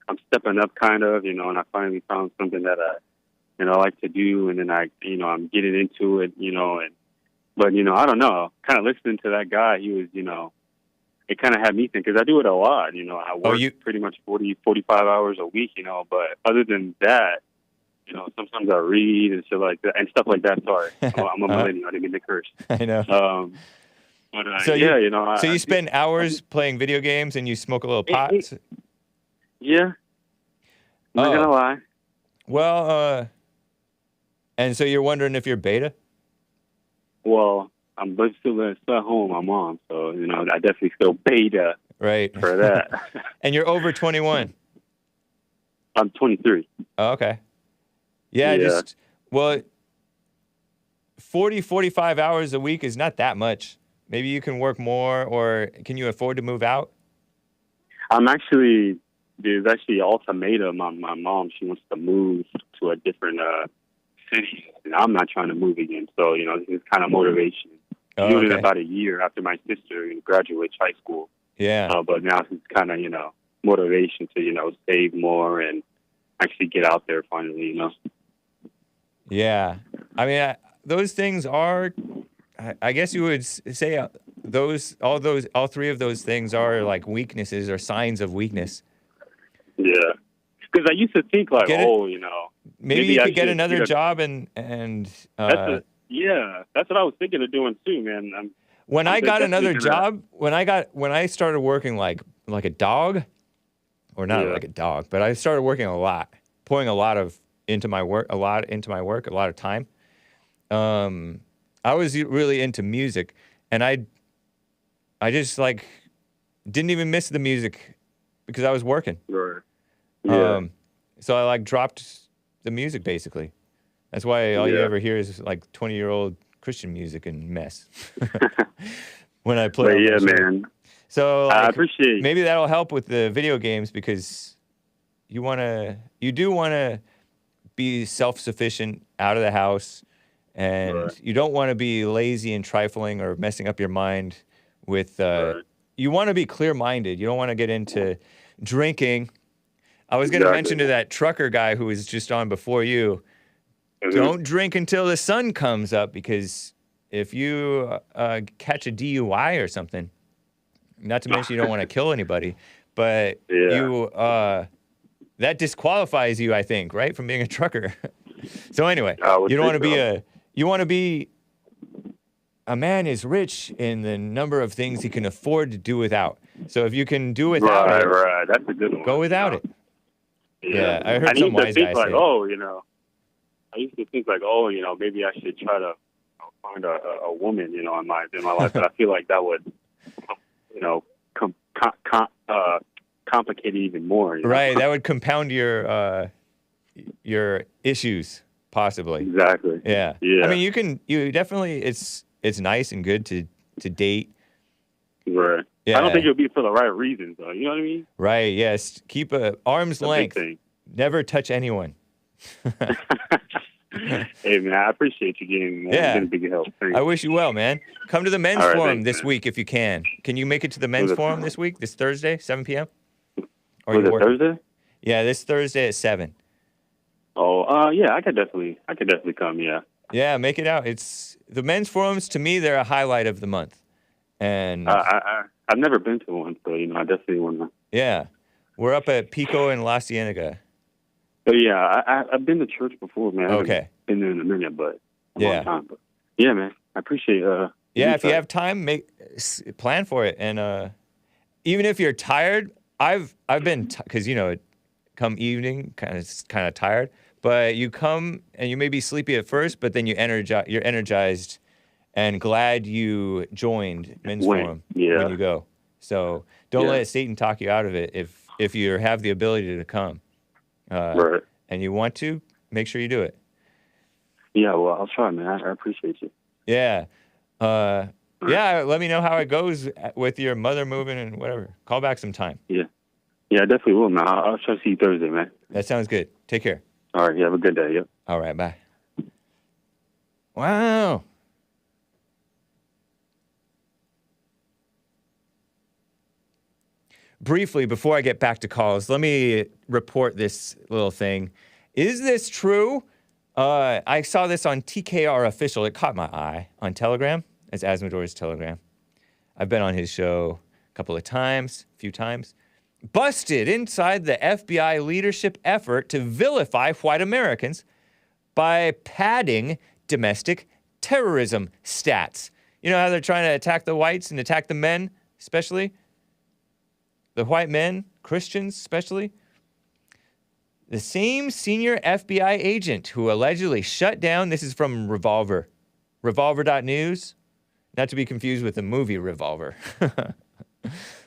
I'm stepping up kind of, and I finally found something that I like to do, and then I'm getting into it, but I don't know, kind of listening to that guy, he was, it kind of had me think, because I do it a lot, I work pretty much 40, 45 hours a week, but other than that, sometimes I read and shit like that and stuff like that. Sorry, I'm a millennial. I didn't mean to curse. I know. But so yeah, you spend hours playing video games and you smoke a little pot. Yeah. I'm not gonna lie. Well, and so you're wondering if you're beta? Well, I'm still at home. My mom, so I definitely still beta. Right. For that. And you're over 21. I'm 23. Oh, okay. Yeah, 40, 45 hours a week is not that much. Maybe you can work more, or can you afford to move out? There's actually an ultimatum on my mom. She wants to move to a different city, and I'm not trying to move again. So, this is kind of motivation. Doing it about a year after my sister graduates high school. Yeah. But now it's kind of, motivation to, save more and actually get out there finally, Yeah. I mean, those things are, I guess you would say all 3 of those things are like weaknesses or signs of weakness. Yeah. Because I used to think like, maybe you could get another job and that's what I was thinking of doing too, man. When I got another job, when I started working like a dog, or not like a dog, but I started working a lot, pouring a lot into my work, a lot of time. I was really into music, and I just like didn't even miss the music because I was working. Right. Yeah. So I like dropped the music basically. That's why all you ever hear is like 20-year-old Christian music and mess when I play. Yeah, man. So I appreciate. Maybe that'll help with the video games because you do want to be self-sufficient out of the house, and you don't want to be lazy and trifling or messing up your mind with, you want to be clear-minded. You don't want to get into drinking. I was going to mention to that trucker guy who was just on before you, don't drink until the sun comes up, because if you catch a DUI or something, not to mention you don't want to kill anybody, but you that disqualifies you, I think, right, from being a trucker. So anyway, you don't want to be you want to be a man is rich in the number of things he can afford to do without. So if you can do without it, that's a good one. Go without it. Yeah, I heard some some wise guy say. I used to think like, maybe I should try to find a woman, in my life, but I feel like that would, complicate it even more. Right, that would compound your issues, possibly. Exactly. Yeah. I mean, you definitely, it's nice and good to date. Right. Yeah. I don't think it would be for the right reasons, though. You know what I mean? Right. Yes. Keep a arm's length. Never touch anyone. Hey, man, I appreciate you getting a big help. Thanks. I wish you well, man. Come to the men's All right, forum thanks, this man. week if you can. Can you make it to the men's forum this week, this Thursday, 7 p.m.? Or Was you it working? Thursday? Yeah, this Thursday at 7. Oh, yeah, I could definitely come. Yeah. Yeah, make it out. It's the men's forums. To me, they're a highlight of the month. And I've never been to one, so I definitely want to. Yeah, we're up at Pico and La Cienega. So yeah, I've been to church before, man. I haven't been there in a minute, but a long time. But yeah, man, I appreciate. If you have time, plan for it, and even if you're tired, I've been because come evening, kind of tired, but you come and you may be sleepy at first, but then you're energized and glad you joined men's forum when you go. So don't let Satan talk you out of it if you have the ability to come. And you want to, make sure you do it. Yeah, well, I'll try, man. I appreciate you. Yeah. Let me know how it goes with your mother moving and whatever. Call back sometime. Yeah. Yeah, I definitely will, man. I'll try to see you Thursday, man. That sounds good. Take care. All right, have a good day. Yep. All right, bye. Wow. Briefly, before I get back to calls, let me report this little thing. Is this true? I saw this on TKR Official. It caught my eye on Telegram. It's Asmodor's Telegram. I've been on his show a few times. Busted inside the FBI leadership effort to vilify white Americans by padding domestic terrorism stats. You know how they're trying to attack the whites and attack the men, especially? The white men, Christians especially. The same senior FBI agent who allegedly shut down, this is from Revolver, Revolver.news, not to be confused with the movie Revolver.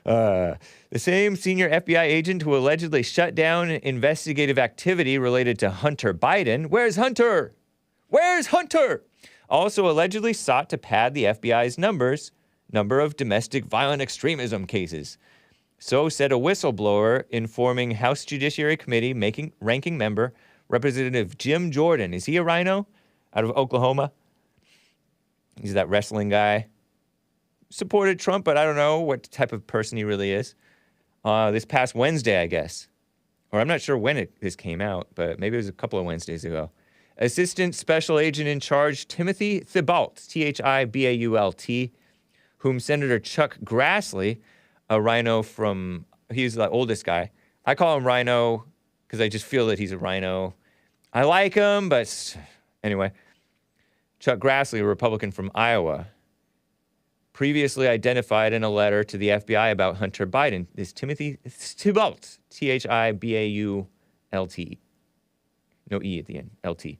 The same senior FBI agent who allegedly shut down investigative activity related to Hunter Biden. Where's Hunter? Where's Hunter? Also allegedly sought to pad the FBI's number of domestic violent extremism cases. So said a whistleblower informing House Judiciary Committee ranking member Representative Jim Jordan. Is he a RINO out of Oklahoma? He's that wrestling guy. Supported Trump, but I don't know what type of person he really is. This past Wednesday, I guess. Or I'm not sure when this came out, but maybe it was a couple of Wednesdays ago. Assistant Special Agent in Charge Timothy Thibault, Thibault, whom Senator Chuck Grassley, a RINO he's the oldest guy. I call him RINO because I just feel that he's a RINO. I like him, but anyway. Chuck Grassley, a Republican from Iowa, previously identified in a letter to the FBI about Hunter Biden is Timothy Thibault, Thibault. No E at the end, LT.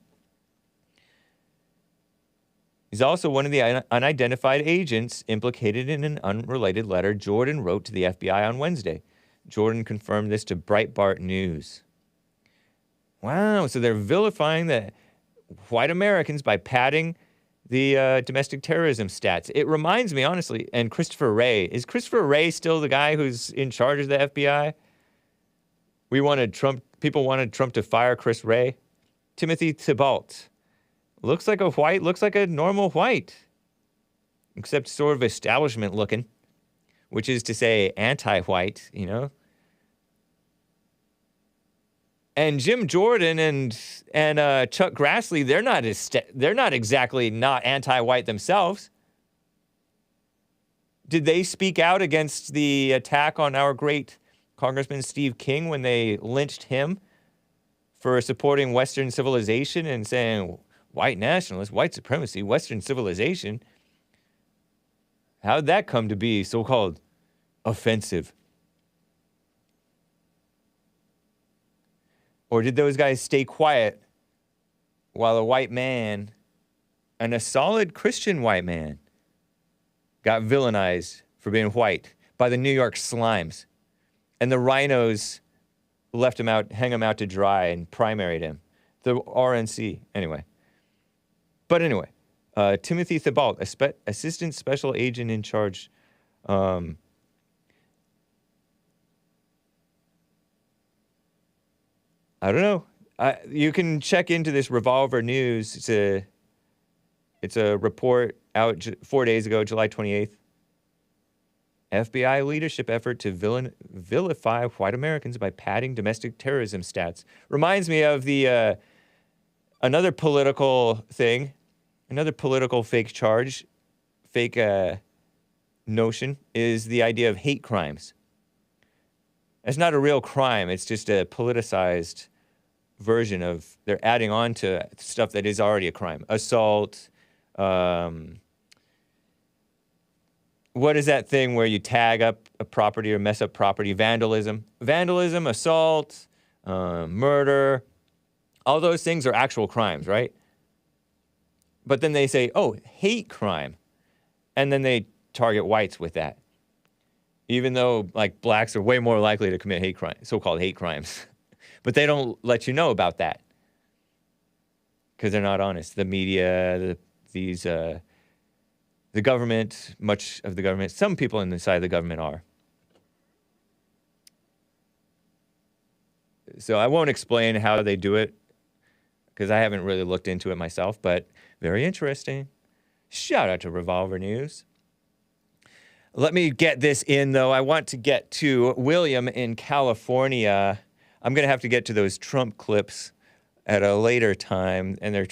He's also one of the unidentified agents implicated in an unrelated letter Jordan wrote to the FBI on Wednesday. Jordan confirmed this to Breitbart News. Wow, so they're vilifying the white Americans by padding the domestic terrorism stats. It reminds me, honestly, and Christopher Wray. Is Christopher Wray still the guy who's in charge of the FBI? People wanted Trump to fire Chris Wray. Timothy Thibault. Looks like a white, looks like a normal white. Except sort of establishment looking, which is to say anti-white, you know. And Jim Jordan and Chuck Grassley, they're not exactly not anti-white themselves. Did they speak out against the attack on our great Congressman Steve King when they lynched him for supporting Western civilization and saying white nationalists, white supremacy, Western civilization? How'd that come to be so-called offensive? Or did those guys stay quiet while a white man, and a solid Christian white man, got villainized for being white by the New York slimes? And the RINOs left him out, hang him out to dry and primaried him. The RNC, anyway. But anyway, Timothy Thibault, assistant special agent in charge. I don't know. You can check into this Revolver News. It's a report out 4 days ago, July 28th. FBI leadership effort to vilify white Americans by padding domestic terrorism stats. Reminds me of the another political thing, another political fake charge, fake notion is the idea of hate crimes. It's not a real crime. It's just a politicized version of, they're adding on to stuff that is already a crime. Assault. What is that thing where you tag up a property or mess up property? Vandalism. Vandalism, assault, murder. All those things are actual crimes, right? But then they say, oh, hate crime. And then they target whites with that. Even though, like, blacks are way more likely to commit hate crime, so-called hate crimes. But they don't let you know about that. Because they're not honest. The media, the government, much of the government, some people inside the government are. So I won't explain how they do it, because I haven't really looked into it myself, but very interesting. Shout out to Revolver News. Let me get this in, though. I want to get to William in California. I'm going to have to get to those Trump clips at a later time, and they're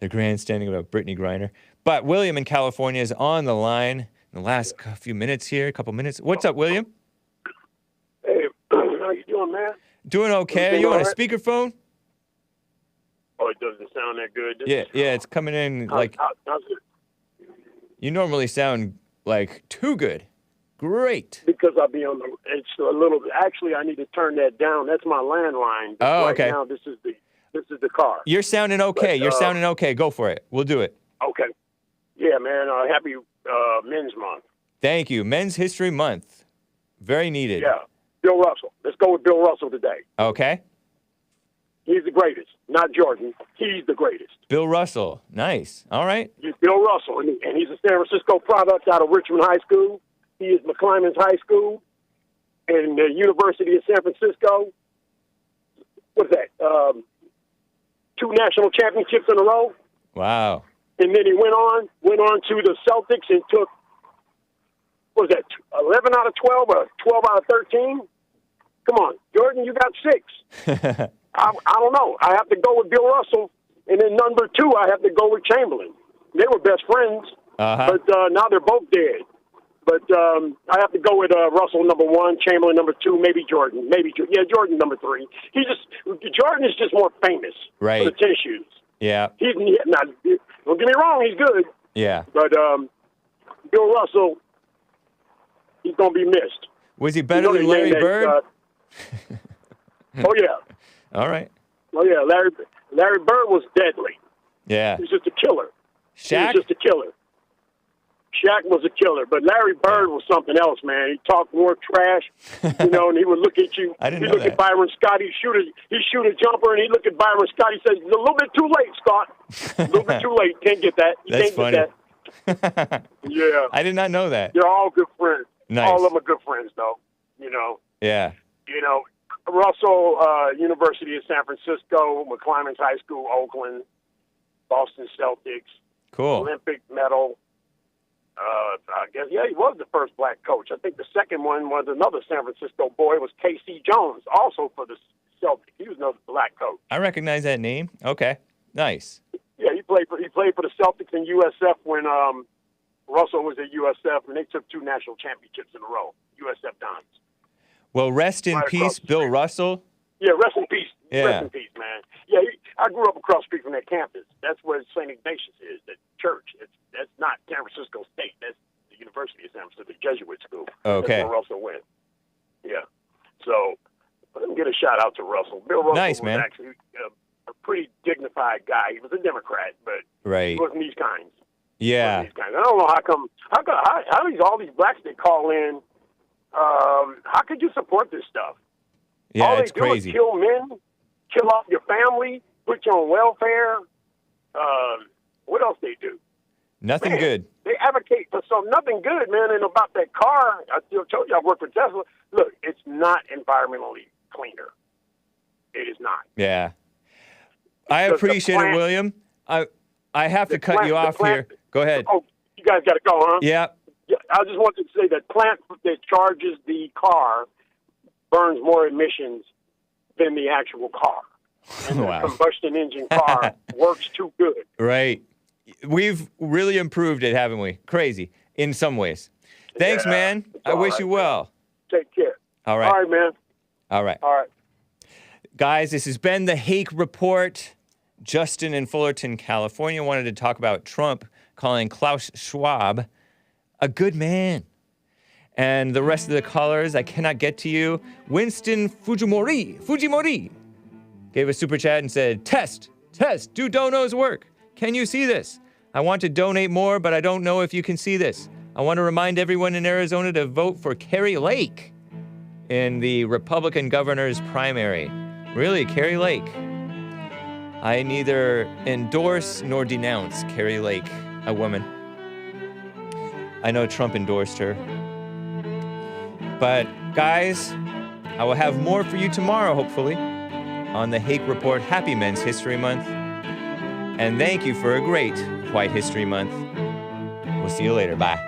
grandstanding about Brittany Griner. But William in California is on the line in the last few minutes here, couple minutes. What's up, William? Hey, how you doing, man? Doing okay. Are you on a speakerphone? Oh, it doesn't sound that good. Yeah, it's coming in like... How's it? You normally sound like too good. Great. Because I'll be on the... It's a little... Actually, I need to turn that down. That's my landline. Oh, right okay. Now, this is the car. You're sounding okay. But, You're sounding okay. Go for it. We'll do it. Okay. Yeah, man. Happy Men's Month. Thank you. Men's History Month. Very needed. Yeah. Bill Russell. Let's go with Bill Russell today. Okay. He's the greatest. Not Jordan. He's the greatest. Bill Russell. Nice. All right. He's Bill Russell, and he's a San Francisco product out of Richmond High School. He is McClymonds High School and the University of San Francisco. What's that? 2 national championships in a row. Wow. And then he went on to the Celtics and took, what was that, 11 out of 12 or 12 out of 13? Come on, Jordan, you got 6. I don't know. I have to go with Bill Russell. And then number 2, I have to go with Chamberlain. They were best friends, but now they're both dead. But I have to go with Russell number 1, Chamberlain number 2, maybe Jordan. Yeah, Jordan number 3. Jordan is just more famous for the tennis shoes. Yeah. He's not. Don't get me wrong, he's good. Yeah. But Bill Russell, he's gonna be missed. Was he better than Larry Bird? Oh yeah. All right. Oh yeah, Larry Bird was deadly. Yeah. He was just a killer. Shaq? He was just a killer. Shaq was a killer, but Larry Bird was something else, man. He talked more trash, and he would look at you. I didn't know He'd look that. at Byron Scott. He'd shoot a jumper, and he'd look at Byron Scott. He says, "A little bit too late, Scott. A little bit too late. Can't get that. You That's can't get that." Yeah. I did not know that. They're all good friends. Nice. All of them are good friends, though. Yeah. Russell, University of San Francisco, McClymonds High School, Oakland, Boston Celtics. Cool. Olympic medal. I guess, yeah, he was the first black coach. I think the second one was another San Francisco boy. It was K.C. Jones, also for the Celtics. He was another black coach. I recognize that name. Okay, nice. Yeah, he played for the Celtics in USF when Russell was at USF, and they took 2 national championships in a row. USF Dons. Well, rest in peace, Bill Russell. Yeah, rest in peace. Yeah. Rest in peace, man. Yeah, I grew up across the street from that campus. That's where St. Ignatius is, that church. That's not San Francisco State. That's the University of San Francisco, the Jesuit school. Okay. That's where Russell went. Yeah. So let me get a shout out to Russell. Bill Russell Nice, was man. actually a pretty dignified guy. He was a Democrat, but Right. he wasn't these kinds. Yeah. These kinds. I don't know how these all these blacks they call in. How could you support this stuff? Yeah, all it's they do crazy. is kill men, kill off your family, put you on welfare. What else they do? Nothing Man, good. They advocate for nothing good, man. And about that car, I still told you I work for Tesla. Look, it's not environmentally cleaner. It is not. Yeah. I Because the appreciate plant- it, William. I have to cut you off here. Go ahead. Oh, you guys got to go, huh? Yeah. Yeah, I just wanted to say that plant that charges the car burns more emissions than the actual car. And Wow. the combustion engine car works too good. Right. We've really improved it, haven't we? Crazy in some ways. Thanks, Yeah, man. it's I all wish right, you man. well. Take care. All right. All right, man. All right. All right. Guys, this has been the Hake Report. Justin in Fullerton, California, wanted to talk about Trump calling Klaus Schwab a good man. And the rest of the callers, I cannot get to you. Winston Fujimori gave a super chat and said, test, do donos work? Can you see this? I want to donate more, but I don't know if you can see this. I want to remind everyone in Arizona to vote for Kari Lake in the Republican governor's primary. Really, Kari Lake? I neither endorse nor denounce Kari Lake, a woman. I know Trump endorsed her. But guys, I will have more for you tomorrow, hopefully, on the Hake Report. Happy Men's History Month. And thank you for a great White History Month. We'll see you later. Bye.